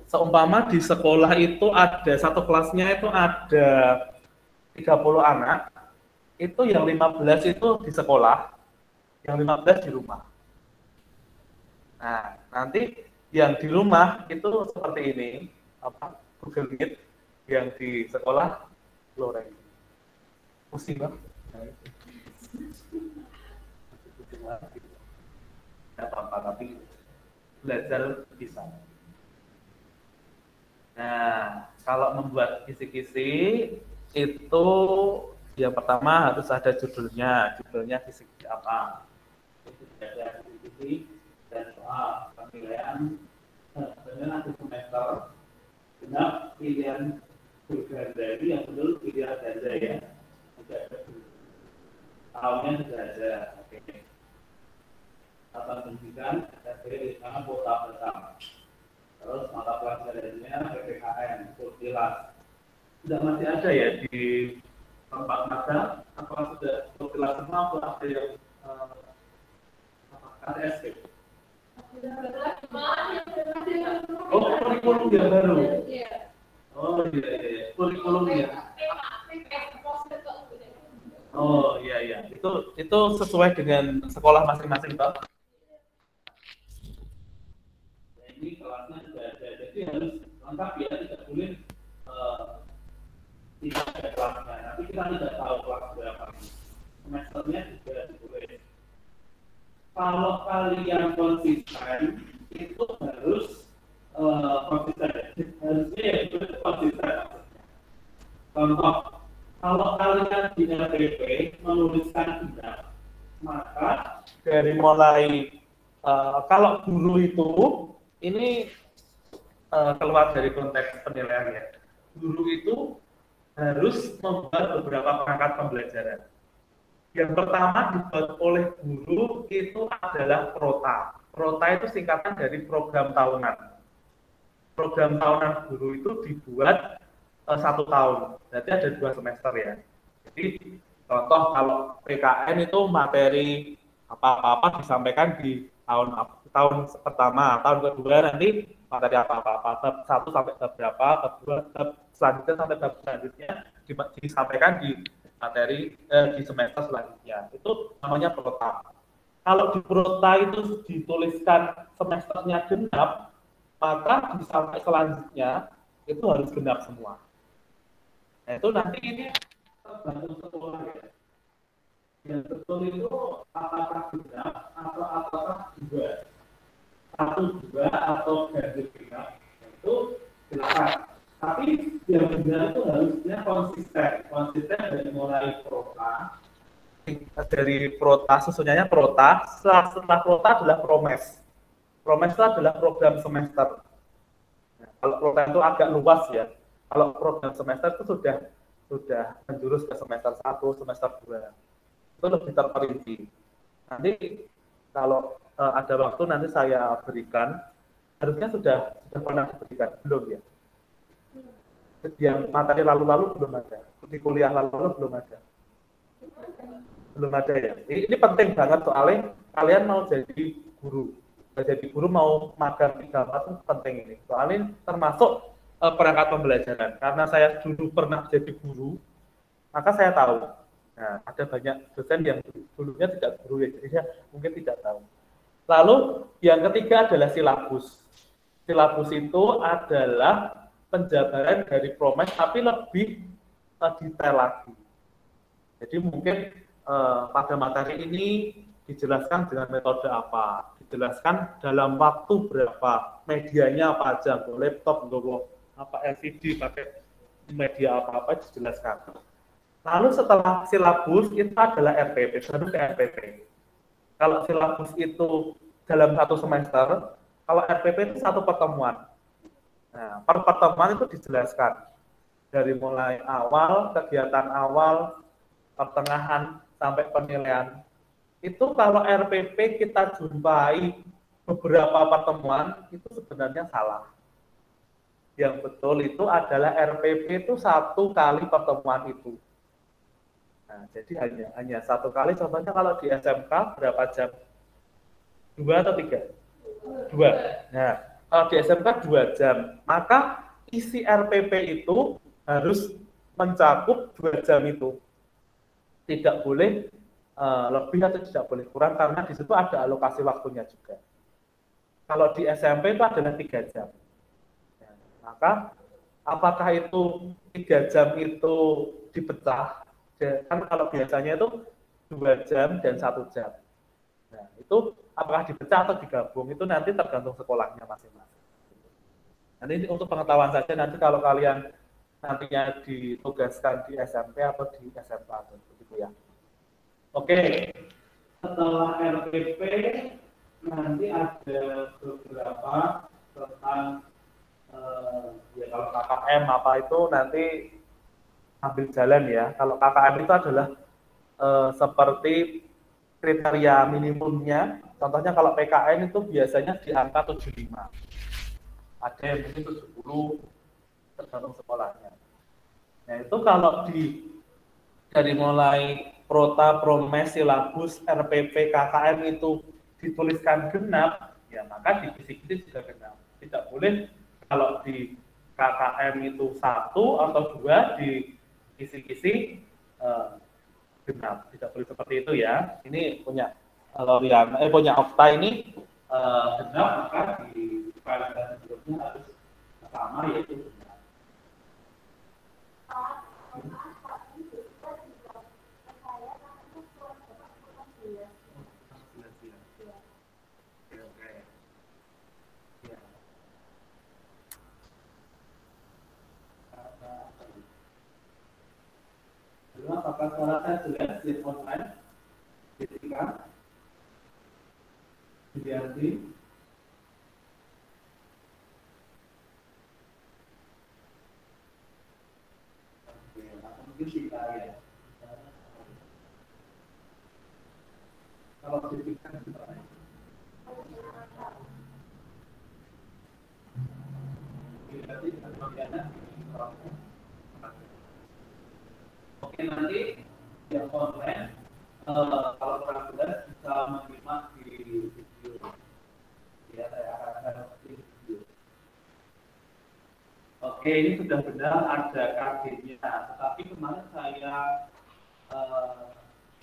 seumpama di sekolah itu ada satu kelasnya itu ada 30 anak, itu yang 15 itu di sekolah, yang 15 di rumah. Nah, nanti yang di rumah itu seperti ini, Google Meet, yang di sekolah loreng. Pusing banget. Tidak apa-apa, tapi belajar bisa. Nah, kalau membuat kisi-kisi itu yang pertama harus ada judulnya. Judulnya kisi-kisi apa? Itu ada kisi-kisi dan soal penilaian akhir semester. Genap pilihan berganda ini yang betul pilihan ganda ya. Tidak ada tahunnya sudah ada. Oke. Tata pendidikan dari sana kota pertama. Terus mata pelajarannya PPKN, jelas. Sudah masih ada ya di tempat magang? Apakah sudah jelas semua atau ada yang KTSP? Oh, kurikulum yang baru. Oh iya, kurikulum ya. Oh iya, itu sesuai dengan sekolah masing-masing toh. Ini kelasnya sudah ada, jadi harus lengkap ya, tidak boleh tidak ada kelasnya. Nanti kita tidak tahu kelas berapa. Semesternya juga boleh. Kalau kalian konsisten, itu harus konsisten. Harusnya ya itu konsisten. Contoh, kalau kalian di LPP menuliskan tidak, maka dari mulai kalau guru itu ini keluar dari konteks penilaiannya. Guru itu harus membuat beberapa perangkat pembelajaran. Yang pertama dibuat oleh guru itu adalah PROTA. PROTA itu singkatan dari program tahunan. Program tahunan guru itu dibuat 1 tahun, berarti ada 2 semester ya. Jadi contoh kalau PKN itu materi apa-apa disampaikan di tahun pertama, tahun kedua nanti materi apa-apa, bab 1 sampai bab berapa, bab 2, bab selanjutnya sampai bab selanjutnya disampaikan di materi di semester selanjutnya. Itu namanya prota. Kalau di prota itu dituliskan semesternya genap, maka di sampai selanjutnya itu harus genap semua. Nah, itu nanti ini tergantung sekolah ya. Yang betul itu apakah genap atau apakah 2, 1, 2 atau ganjil genap, itu silakan. Tapi yang benar itu harusnya konsisten dari mulai prota. Dari prota, sesungguhnya prota, setelah prota adalah promes. Promes itu adalah program semester. Nah, kalau prota itu agak luas ya. Kalau program semester itu sudah menjurus ke semester 1, semester 2. Itu lebih terperinci. Nanti kalau ada waktu nanti saya berikan, harusnya sudah pernah diberikan, belum ya? Yang materi lalu-lalu belum ada, di kuliah lalu-lalu belum ada ya. Ini penting banget soalnya kalian mau jadi guru mau magang 3 tahun penting ini. Soalnya termasuk perangkat pembelajaran. Karena saya dulu pernah jadi guru, maka saya tahu. Nah, ada banyak dosen yang dulunya tidak guru ya, jadi mungkin tidak tahu. Lalu yang ketiga adalah silabus. Silabus itu adalah penjabaran dari promes tapi lebih detail lagi. Jadi mungkin pada materi ini dijelaskan dengan metode apa, dijelaskan dalam waktu berapa, medianya apa aja, laptop, LCD, pakai media apa-apa dijelaskan. Lalu setelah silabus itu adalah RPP, baru ke RPP. Kalau silabus itu dalam 1 semester, kalau RPP itu 1 pertemuan. Nah, per pertemuan itu dijelaskan dari mulai awal, kegiatan awal, pertengahan, sampai penilaian. Itu kalau RPP kita jumpai beberapa pertemuan, itu sebenarnya salah. Yang betul itu adalah RPP itu 1 kali pertemuan itu. Nah, jadi hanya 1 kali, contohnya kalau di SMK berapa jam? 2 atau 3? 2. Nah, kalau di SMK 2 jam, maka isi RPP itu harus mencakup 2 jam itu. Tidak boleh lebih atau tidak boleh kurang, karena di situ ada alokasi waktunya juga. Kalau di SMP itu adalah 3 jam. Nah, maka apakah itu 3 jam itu dipecah? Kan kalau biasanya itu 2 jam dan 1 jam. Nah, itu apakah dipecah atau digabung itu nanti tergantung sekolahnya masing-masing. Nanti untuk pengetahuan saja, nanti kalau kalian nantinya ditugaskan di SMP atau di SMK atau begitu ya. Oke, setelah RPP nanti ada beberapa tentang ya kalau KKM apa itu nanti ambil jalan ya. Kalau KKM itu adalah seperti kriteria minimumnya. Contohnya kalau PKN itu biasanya di angka 75. Ada yang mungkin 70, tergantung sekolahnya. Nah itu kalau dari mulai prota, promes, silabus, RPP, KKM itu dituliskan genap, ya maka di kisi-kisi juga genap. Tidak boleh kalau di KKM itu 1 atau 2, di kisi-kisi genap. Tidak boleh seperti itu ya. Ini punya punya Okta ini genap, maka di paragraf sebelumnya harus sama, yaitu genap. Apakah suara saya jelas di online? Ketika Widianti. Mungkin kita ya. Kalau dipikirkan gimana? Oke, nanti yang online kalau kurang jelas bisa menyimak di video. Ya, saya akan di video. Oke, ini sudah benar ada KG-nya, tetapi kemarin saya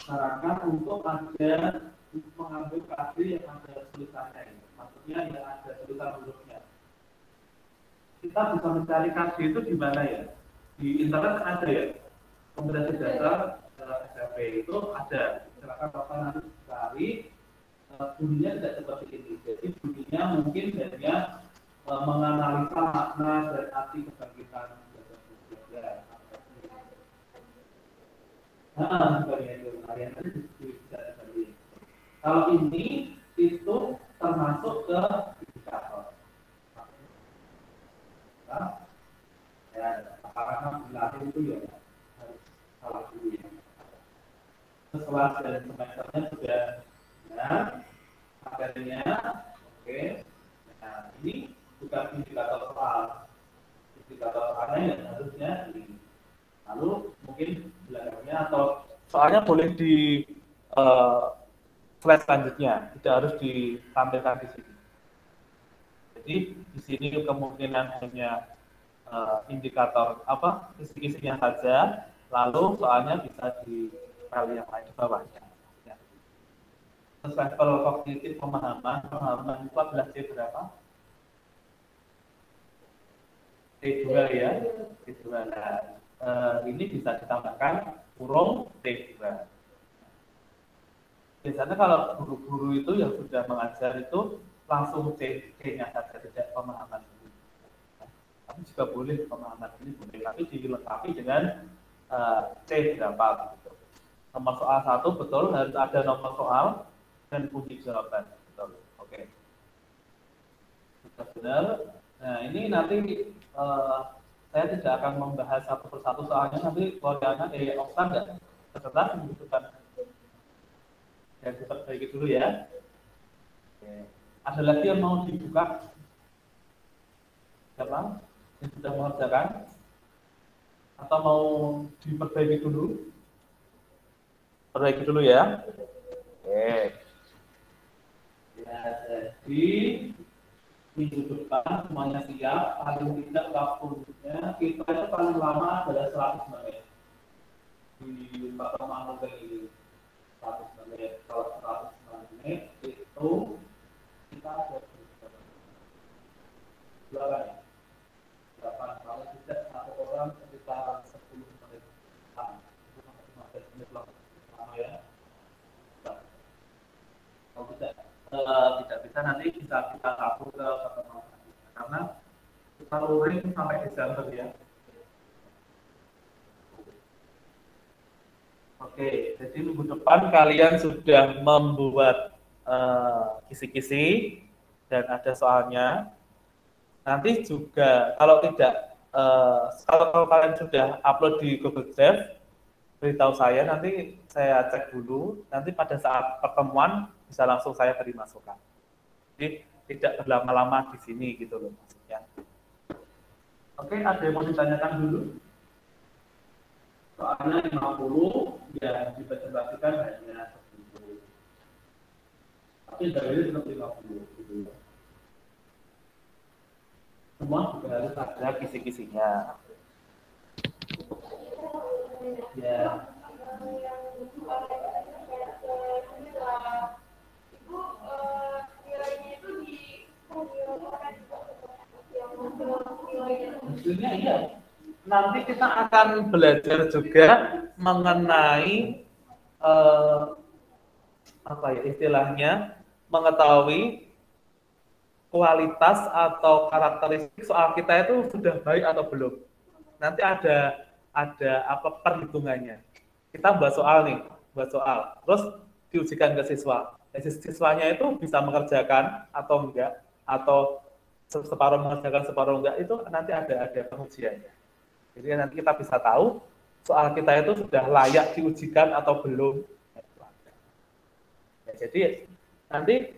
sarankan untuk mengambil KG yang ada tulisannya, maksudnya yang ada tulisan hurufnya. Kita bisa mencari KG itu di mana ya? Di internet ada ya? Kompetensi dasar SMP itu ada. Silakan Bapak nanti cari. Bunyinya tidak seperti ini. Jadi bunyinya mungkin hanya menganalisa makna dan arti kebangkitan. Kalau ini itu termasuk ke indikator. Ya, apakah lahir itu ya harus salah dulu ya. Setelah dari semesternya sudah benar, materinya oke. Nah, ini bukan indikator soal. Indikator soalnya yang harusnya ini. Lalu mungkin belakangnya atau soalnya boleh di slide selanjutnya, tidak harus ditampilkan di sini. Jadi di sini kemungkinan hanya indikator apa kisi-kisinya saja, lalu soalnya bisa di file yang lain di bawahnya. Ya. Terus level kognitif pemahaman itu adalah C berapa? T2 ya, T2. Nah, ini bisa ditambahkan kurung T2. Biasanya kalau guru-guru itu yang sudah mengajar itu langsung C-nya saja, tidak pemahaman. Tapi juga boleh pemahaman ini boleh, tapi dilengkapi dengan C berapa gitu. Nomor soal 1 betul harus ada nomor soal dan kunci jawaban betul. Oke. Sudah benar. Nah ini nanti saya tidak akan membahas satu persatu soalnya nanti Koreana Oksan nggak terserah membutuhkan dan diperbaiki dulu ya. Oke. Ada lagi yang mau dibuka? Siapa? Yang sudah mengerjakan atau mau diperbaiki dulu? Perbaiki dulu ya. Oke. Ya, jadi minggu depan semuanya siap. Paling tidak waktunya kita itu paling lama adalah 100 menit. Di pertemuan ini 100 menit. Kalau 100 menit itu kita ada berapa ya? 8 kalau tidak satu orang sekitar 10 menit. Itu 15 menit lama ya. Kalau tidak bisa nanti bisa kita tabur ke pertemuan karena kita luring sampai Desember ya. Oke, jadi minggu depan kalian sudah membuat kisi-kisi dan ada soalnya. Nanti juga kalau tidak kalau kalian sudah upload di Google Drive, beritahu saya nanti saya cek dulu. Nanti pada saat pertemuan bisa langsung saya beri masukan. Jadi tidak berlama-lama di sini gitu loh maksudnya. Oke, ada yang mau ditanyakan dulu? Soalnya 50 ya dibaca-bacakan hanya 10. Tapi dari tetap 50 gitu. Semua juga harus ada kisi-kisinya. Ya. Maksudnya iya. Nanti kita akan belajar juga mengenai apa ya istilahnya mengetahui kualitas atau karakteristik soal kita itu sudah baik atau belum. Nanti ada apa perhitungannya. Kita buat soal nih, terus diujikan ke siswa. siswanya itu bisa mengerjakan atau enggak, atau separuh mengerjakan separuh enggak, itu nanti ada pengujiannya. Jadi nanti kita bisa tahu soal kita itu sudah layak diujikan atau belum. Ya, jadi nanti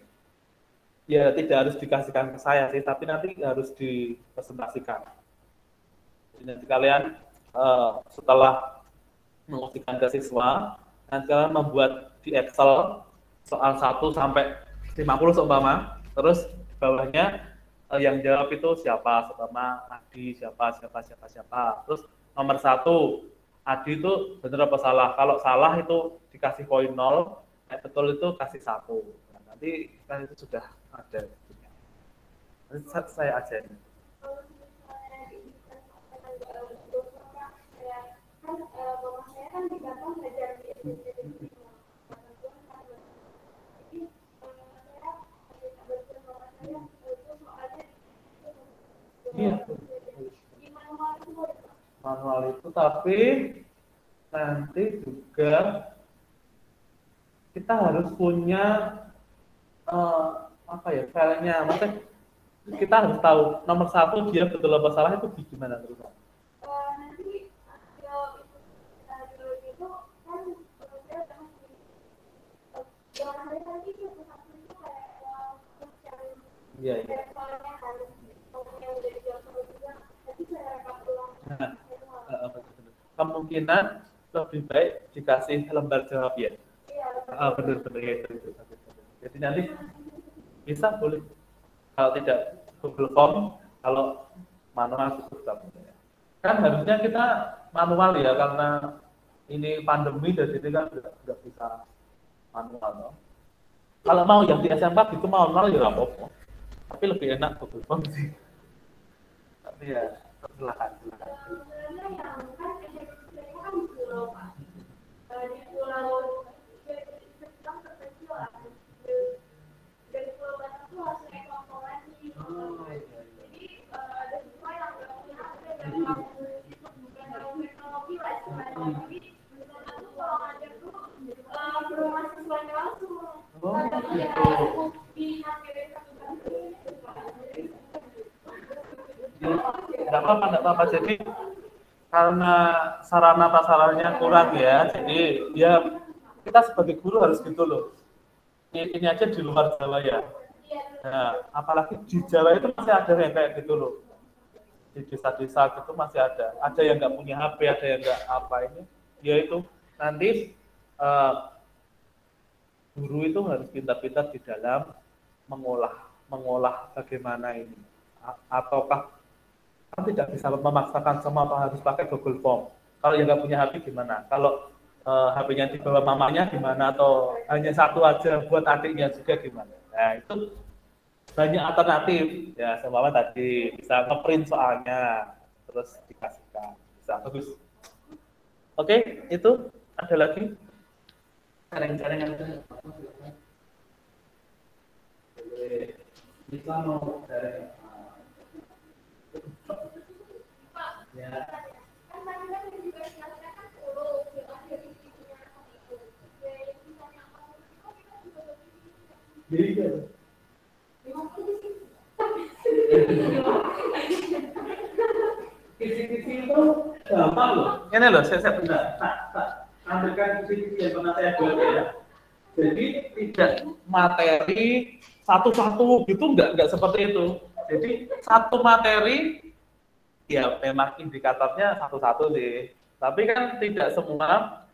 ya tidak harus dikasihkan ke saya sih, tapi nanti harus dipresentasikan. Jadi nanti kalian setelah mengujikan ke siswa, nanti kalian membuat di Excel soal 1 sampai 50 seumpama, terus bawahnya yang jawab itu siapa, seumpama Adi, siapa, terus nomor 1, Adi itu benar apa salah, kalau salah itu dikasih poin 0, betul itu kasih 1. Nah, nanti kan itu sudah ada. Nanti saya ajarin. Iya. Manual itu, tapi nanti juga kita harus punya apa ya, filenya. Maksudnya kita harus tahu nomor 1 dia betul apa salah itu gimana terus. Nanti hasil itu kan jangan ada lagi itu kayak iya. Kemungkinan lebih baik dikasih lembar jawab ya. Benar-benar ya itu. Jadi nanti bisa boleh, kalau tidak Google Form, kalau manual cukup. Kan harusnya kita manual ya, karena ini pandemi dan ini kan nggak bisa manual. No? Kalau mau yang di SMK gitu manual ya nggak apa-apa, tapi lebih enak Google Form sih. Tapi ya silakan. Enggak apa-apa. Jadi karena sarana prasaranya kurang ya, jadi ya kita sebagai guru harus gitu loh. Ini aja di luar Jawa ya. Nah, apalagi di Jawa itu masih ada yang kayak gitu loh. Di desa-desa gitu masih ada. Ada yang nggak punya HP, ada yang nggak apa ini. Ya itu nanti guru itu harus pintar-pintar di dalam mengolah bagaimana ini. Ataukah kan tidak bisa memaksakan semua harus pakai Google Form. Kalau yang nggak punya HP gimana? Kalau HP-nya di bawah mamanya gimana? Atau hanya satu aja buat adiknya juga gimana? Nah itu banyak alternatif. Ya seumpama tadi bisa ngeprint soalnya, terus dikasihkan. Bisa bagus. Oke, itu ada lagi? Careng-careng ada. Bisa mau dari ya. Kisi-kisi itu gampang loh. Ini loh, saya benar. Ambilkan kisi-kisi yang pernah saya buat ya. Jadi tidak materi satu-satu gitu, enggak seperti itu. Jadi satu materi ya memang indikatornya satu-satu sih. Tapi kan tidak semua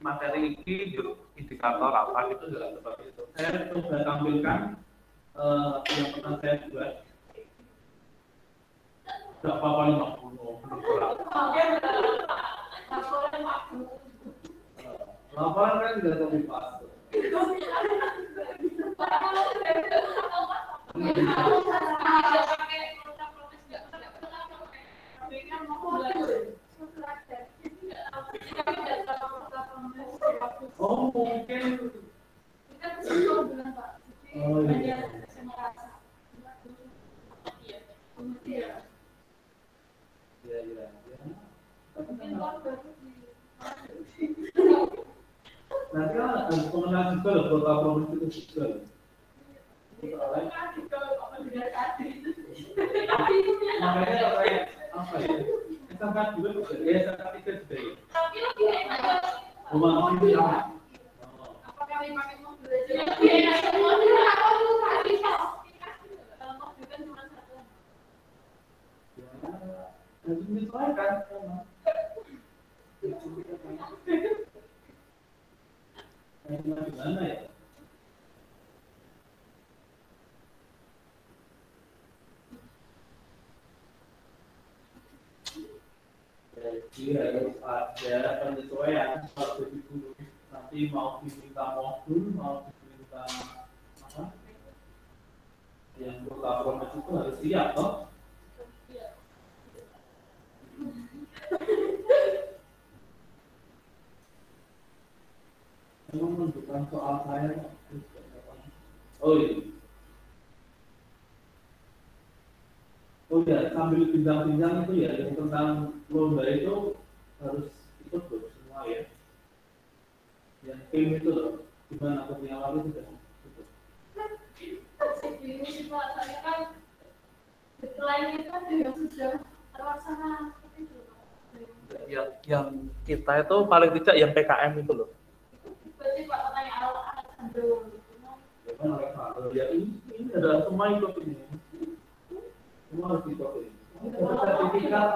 materi ini indikator apa gitu juga seperti itu. Saya coba tampilkan yang pernah saya buat. Berapa kali 50? Laporan kan tidak lebih pas. Oh mungkin. Oh iya. Iya. Nah, harus mengenal juga loh kota provinsi itu juga. Makanya apa ya? Sampai juga ya sampai tiga juga ya. Rumah itu yang Apakah pakai mobil aja? harus menyesuaikan. Gimana ya? Jadi harus ada penyesuaian kalau begitu nanti mau diminta modul, mau diminta apa? Yang program itu harus siap toh. Memang menunjukkan soal saya. Oh iya. Oh ya, sambil bincang-bincang itu ya, yang tentang lomba itu harus ikut loh semua ya. Yang tim itu loh, gimana aku punya waktu itu kan? Bingung sih Pak, saya kan deadline itu kan yang sudah terlaksana seperti itu. Yang kita itu paling tidak yang PKM itu loh. Berarti Pak pertanyaan anak cenderung. Ya ini adalah semua ikut ini. Semua harus ikut ini. Dapat sertifikat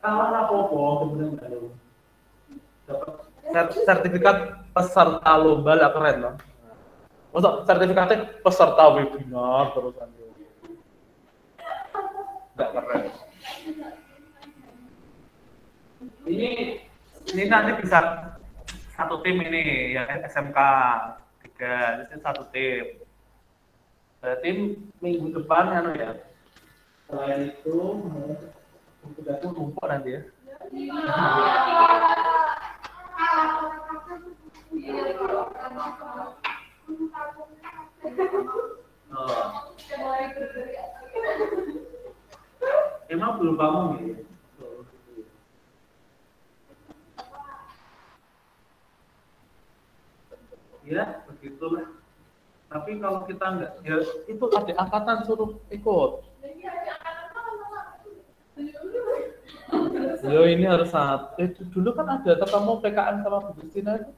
kalah apa-apa sebenarnya loh. Dapat sertifikat peserta lomba lah keren loh. Masuk sertifikatnya peserta webinar terusan. Enggak keren. Ini nanti bisa satu tim ini ya SMK 3, ini satu tim. Berarti minggu depan kan ya. Selain itu sudah tuh numpuk nanti ya. Emang belum kamu nih. Ya, begitulah. Tapi kalau kita enggak, ya itu ada angkatan suruh ikut. Yo ini harus saat. Dulu kan ada ketemu PKM sama Bu Kristina itu.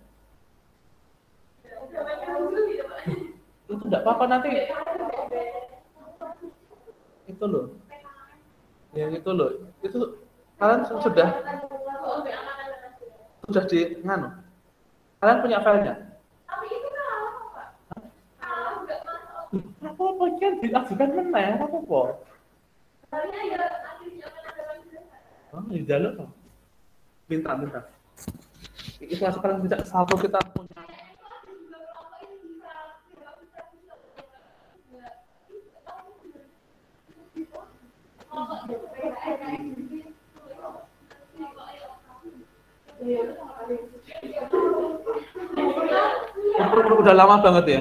Itu enggak apa-apa nanti. Itu loh. Yang itu loh. Itu kalian sudah di nganu. Kalian punya filenya? Apa kan diajukan mana? Apa? Oh, di jalur. Minta. Itu sekarang tidak satu kita punya. Udah lama banget ya.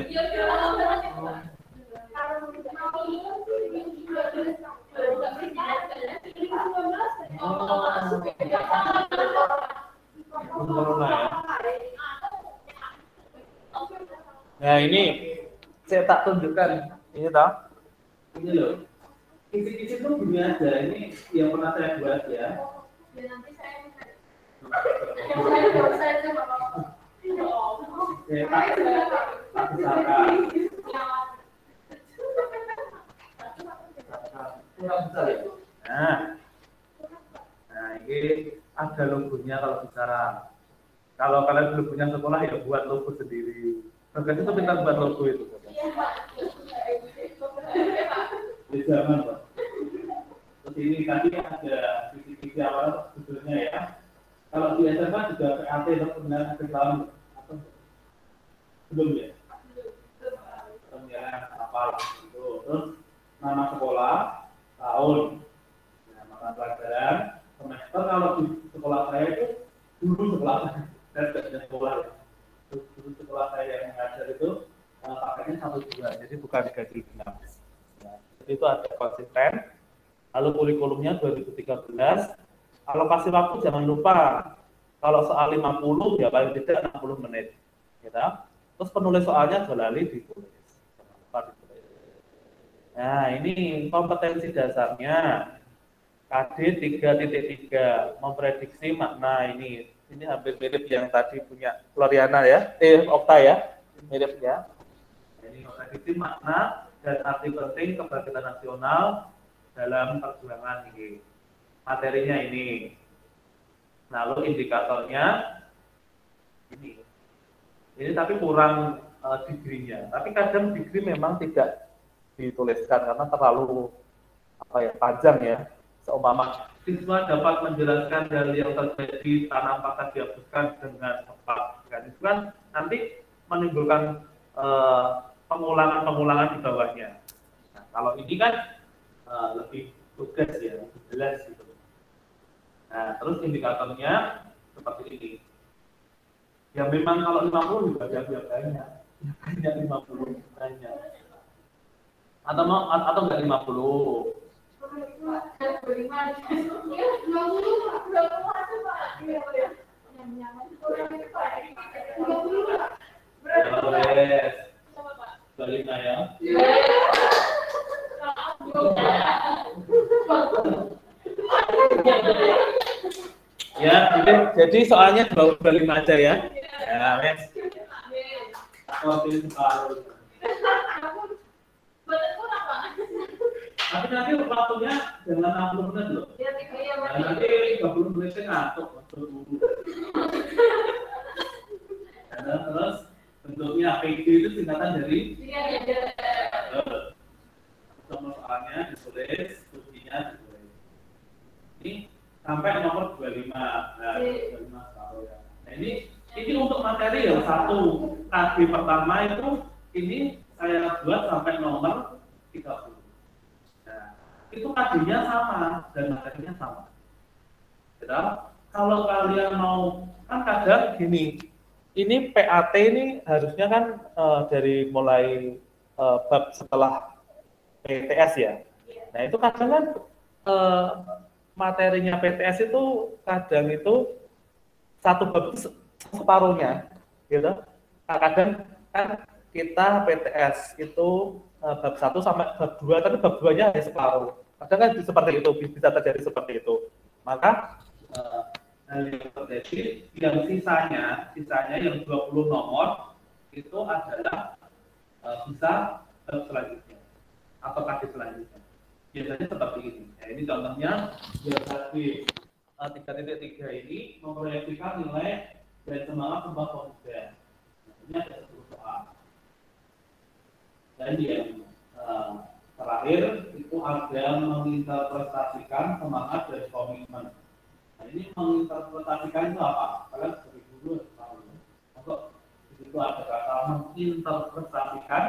Nah ini saya tak tunjukkan ini toh. Ini loh. Isi-isi itu bunyi aja. Ini yang pernah saya buat ya. Nanti saya Nah, ini ada logonya kalau bicara. Kalau kalian belum punya sekolah ya buat logo sendiri. Bagasi itu kita buat logo itu. Di zaman Pak. Terus ini tadi ada sisi-sisi awal sebetulnya ya. Kalau di SMA juga PAT atau pemilihan akhir tahun atau belum ya? Pemilihan apa itu. Terus nama sekolah, tahun, mata pelajaran, semester. Kalau di sekolah saya itu dulu sekolah saya tidak sekolah ya. Dulu sekolah saya yang mengajar itu pakainya 1-2, jadi bukan digaji genap. Itu ada konsisten. Lalu kurikulumnya 2013. Alokasi waktu jangan lupa. Kalau soal 50 ya paling tidak 60 menit. Gitu. Terus penulis soalnya Jolali ditulis. Kenapa ditulis? Nah, ini kompetensi dasarnya KD 3.3 memprediksi makna ini. Ini hampir mirip yang tadi punya Floriana ya, Okta ya, mirip ya. Ini memprediksi makna dan arti penting kebangkitan nasional dalam perjuangan ini. Materinya ini. Lalu indikatornya ini. Ini tapi kurang degree-nya. Tapi kadang degree memang tidak dituliskan karena terlalu panjang ya. Seumpama siswa dapat menjelaskan hal yang terjadi tanpa dihapuskan dengan tepat. Kan itu kan nanti menimbulkan pengulangan di bawahnya. Nah, kalau ini kan lebih tugas ya, lebih jelas gitu. Nah, terus indikatornya seperti ini. Ya memang kalau 50 juga banyak. Banyak 50 banyak. Atau enggak 50? Balik ya. Ya, jadi soalnya 25 aja ya. Ya, Mas. Tapi nanti waktunya jangan 60 menit loh. Nah, nanti 30 menitnya ngantuk. Terus bentuknya PD itu singkatan dari nomor soalnya ditulis, buktinya ditulis. Ini sampai nomor 25. Nah, 25 tahu ya. Nah, ini untuk materi yang satu KD pertama itu ini saya buat sampai nomor 30. Nah, itu KD-nya sama dan materinya sama. Jadi, kalau kalian mau kan kadang gini, ini PAT ini harusnya kan dari mulai bab setelah PTS ya. Nah itu kadang kan materinya PTS itu kadang itu satu bab itu separuhnya, gitu. Nah, kadang kan kita PTS itu bab 1 sampai bab 2, tapi bab 2-nya hanya separuh. Kadang kan seperti itu, bisa terjadi seperti itu. Maka hal yang terjadi, yang sisanya yang 20 nomor itu adalah bisa bab selanjutnya atau KD selanjutnya. Biasanya seperti ini. Nah, ini contohnya KD 3.3 ini memproyeksikan nilai dan semangat sebuah pemuda. Ini ada 10 soal. Dan yang terakhir itu ada menginterpretasikan semangat dan komitmen. Nah, ini menginterpretasikan itu apa? Kalian sebagai guru tahu. Untuk di situ ada kata menginterpretasikan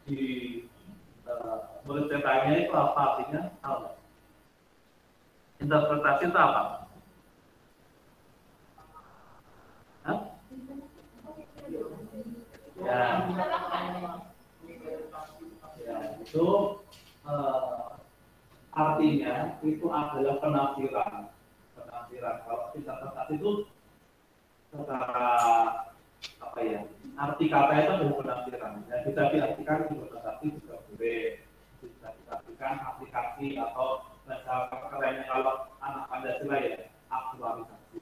di murid ceritanya itu apa artinya? Tahu. Interpretasi itu apa? Hah? Ya, itu artinya itu adalah penafsiran. Kalau interpretasi itu secara apa ya? Arti kata itu adalah penafsiran. Ya, bisa diartikan interpretasi juga boleh. Bisa diartikan aplikasi atau bahasa kerennya kalau anak Pancasila ya aktualisasi.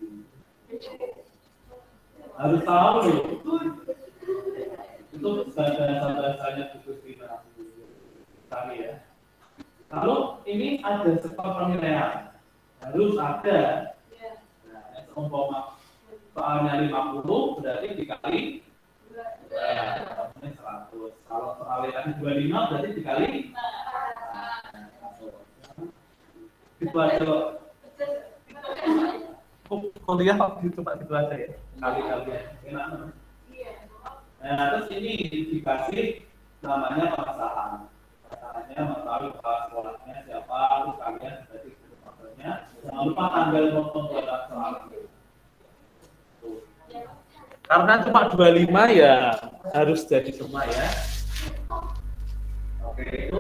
Harus tahu itu bahasa-bahasanya diskusi tadi ya. Lalu ini ada skor penilaian, harus ada. Nah, seumpama soalnya 50 berarti dikali 100. Kalau soalnya tadi 25 berarti dikali. Itu aja. Kuliah coba gitu aja ya. Kali-kali enak. Nah, terus ini dikasih namanya pengesahan. Pengesahannya mengetahui kepala sekolahnya siapa, terus kalian berarti nomornya. Jangan lupa tanggal pembuatan soal. Karena cuma 25 ya harus jadi semua ya. Oke, itu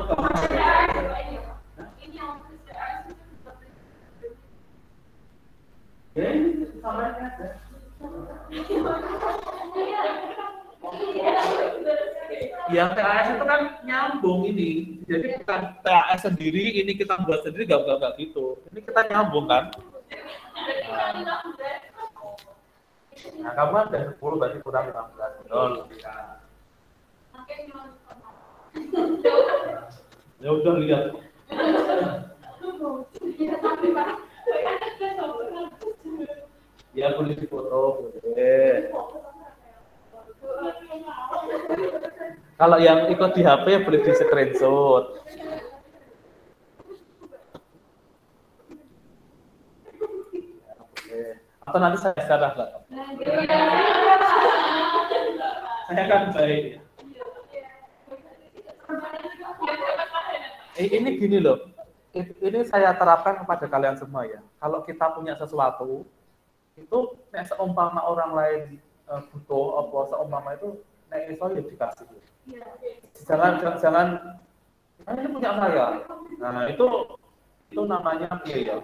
ini sampai ada. yang TAS itu kan nyambung ini. Jadi bukan TAS sendiri, ini kita buat sendiri, nggak gitu. Ini kita nyambung kan. Nah, kamu ada 10 berarti kurang 15. Betul. Ya udah lihat. Ya boleh difoto, boleh. Kalau yang ikut di HP boleh di screenshot. Atau nanti saya share lah. Saya kan baik. Ini gini loh. Ini saya terapkan kepada kalian semua ya. Kalau kita punya sesuatu, itu seumpama orang lain butuh apa seumpama itu nek iso ya dikasih. Jangan ini punya saya. Nah, itu namanya ya.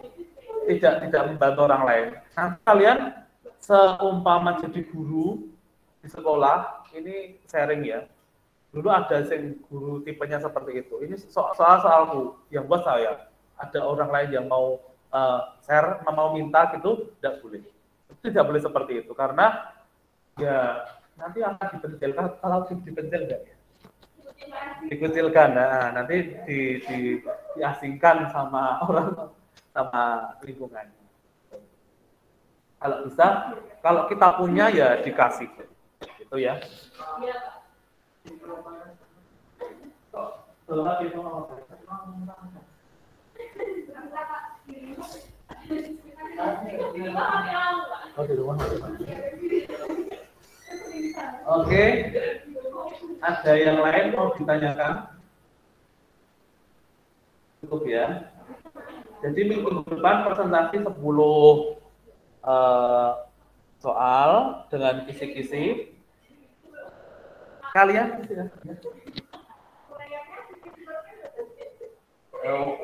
Tidak membantu orang lain. Nah, kalian seumpama jadi guru di sekolah, ini sharing ya. Dulu ada guru tipenya seperti itu. Ini soalku yang buat saya. Ada orang lain yang mau share, mau minta gitu, tidak boleh. Tidak boleh seperti itu karena ya nanti akan dipencilkan. Kalau dipencil enggak ya? Dikucilkan. Nah, nanti diasingkan sama orang, sama lingkungannya. Kalau bisa, kalau kita punya ya dikasih. Gitu ya. Oke. Ada yang lain mau ditanyakan? Cukup ya. Jadi minggu depan presentasi 10 soal dengan kisi-kisi. Kalian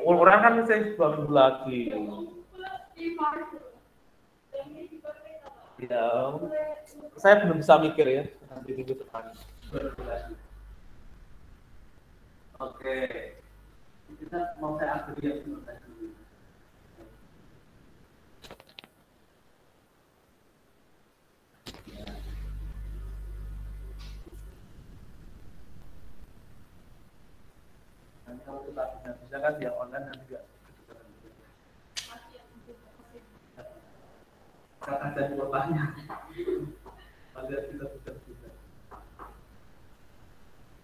orang kan bisa 2 minggu lagi. Ya, saya belum bisa mikir ya nanti minggu depan. Oke, kita mau saya akhiri ya. Nanti kalau kita bisa kan yang online nanti juga. Karena ada kuotanya. Agar kita bisa.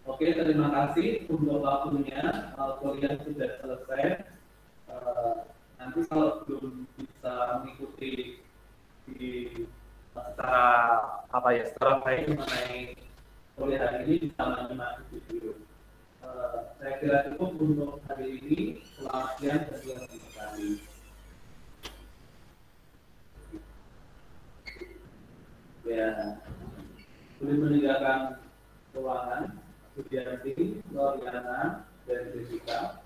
Oke, terima kasih untuk waktunya. Kuliah sudah selesai. Nanti kalau belum bisa mengikuti secara baik mengenai kuliah hari ini bisa menyimak video. Saya kira cukup untuk hari ini. Selamat siang dan selamat sekali. Ya, boleh meninggalkan ruangan. Sudianti, Loriana, dan Jessica.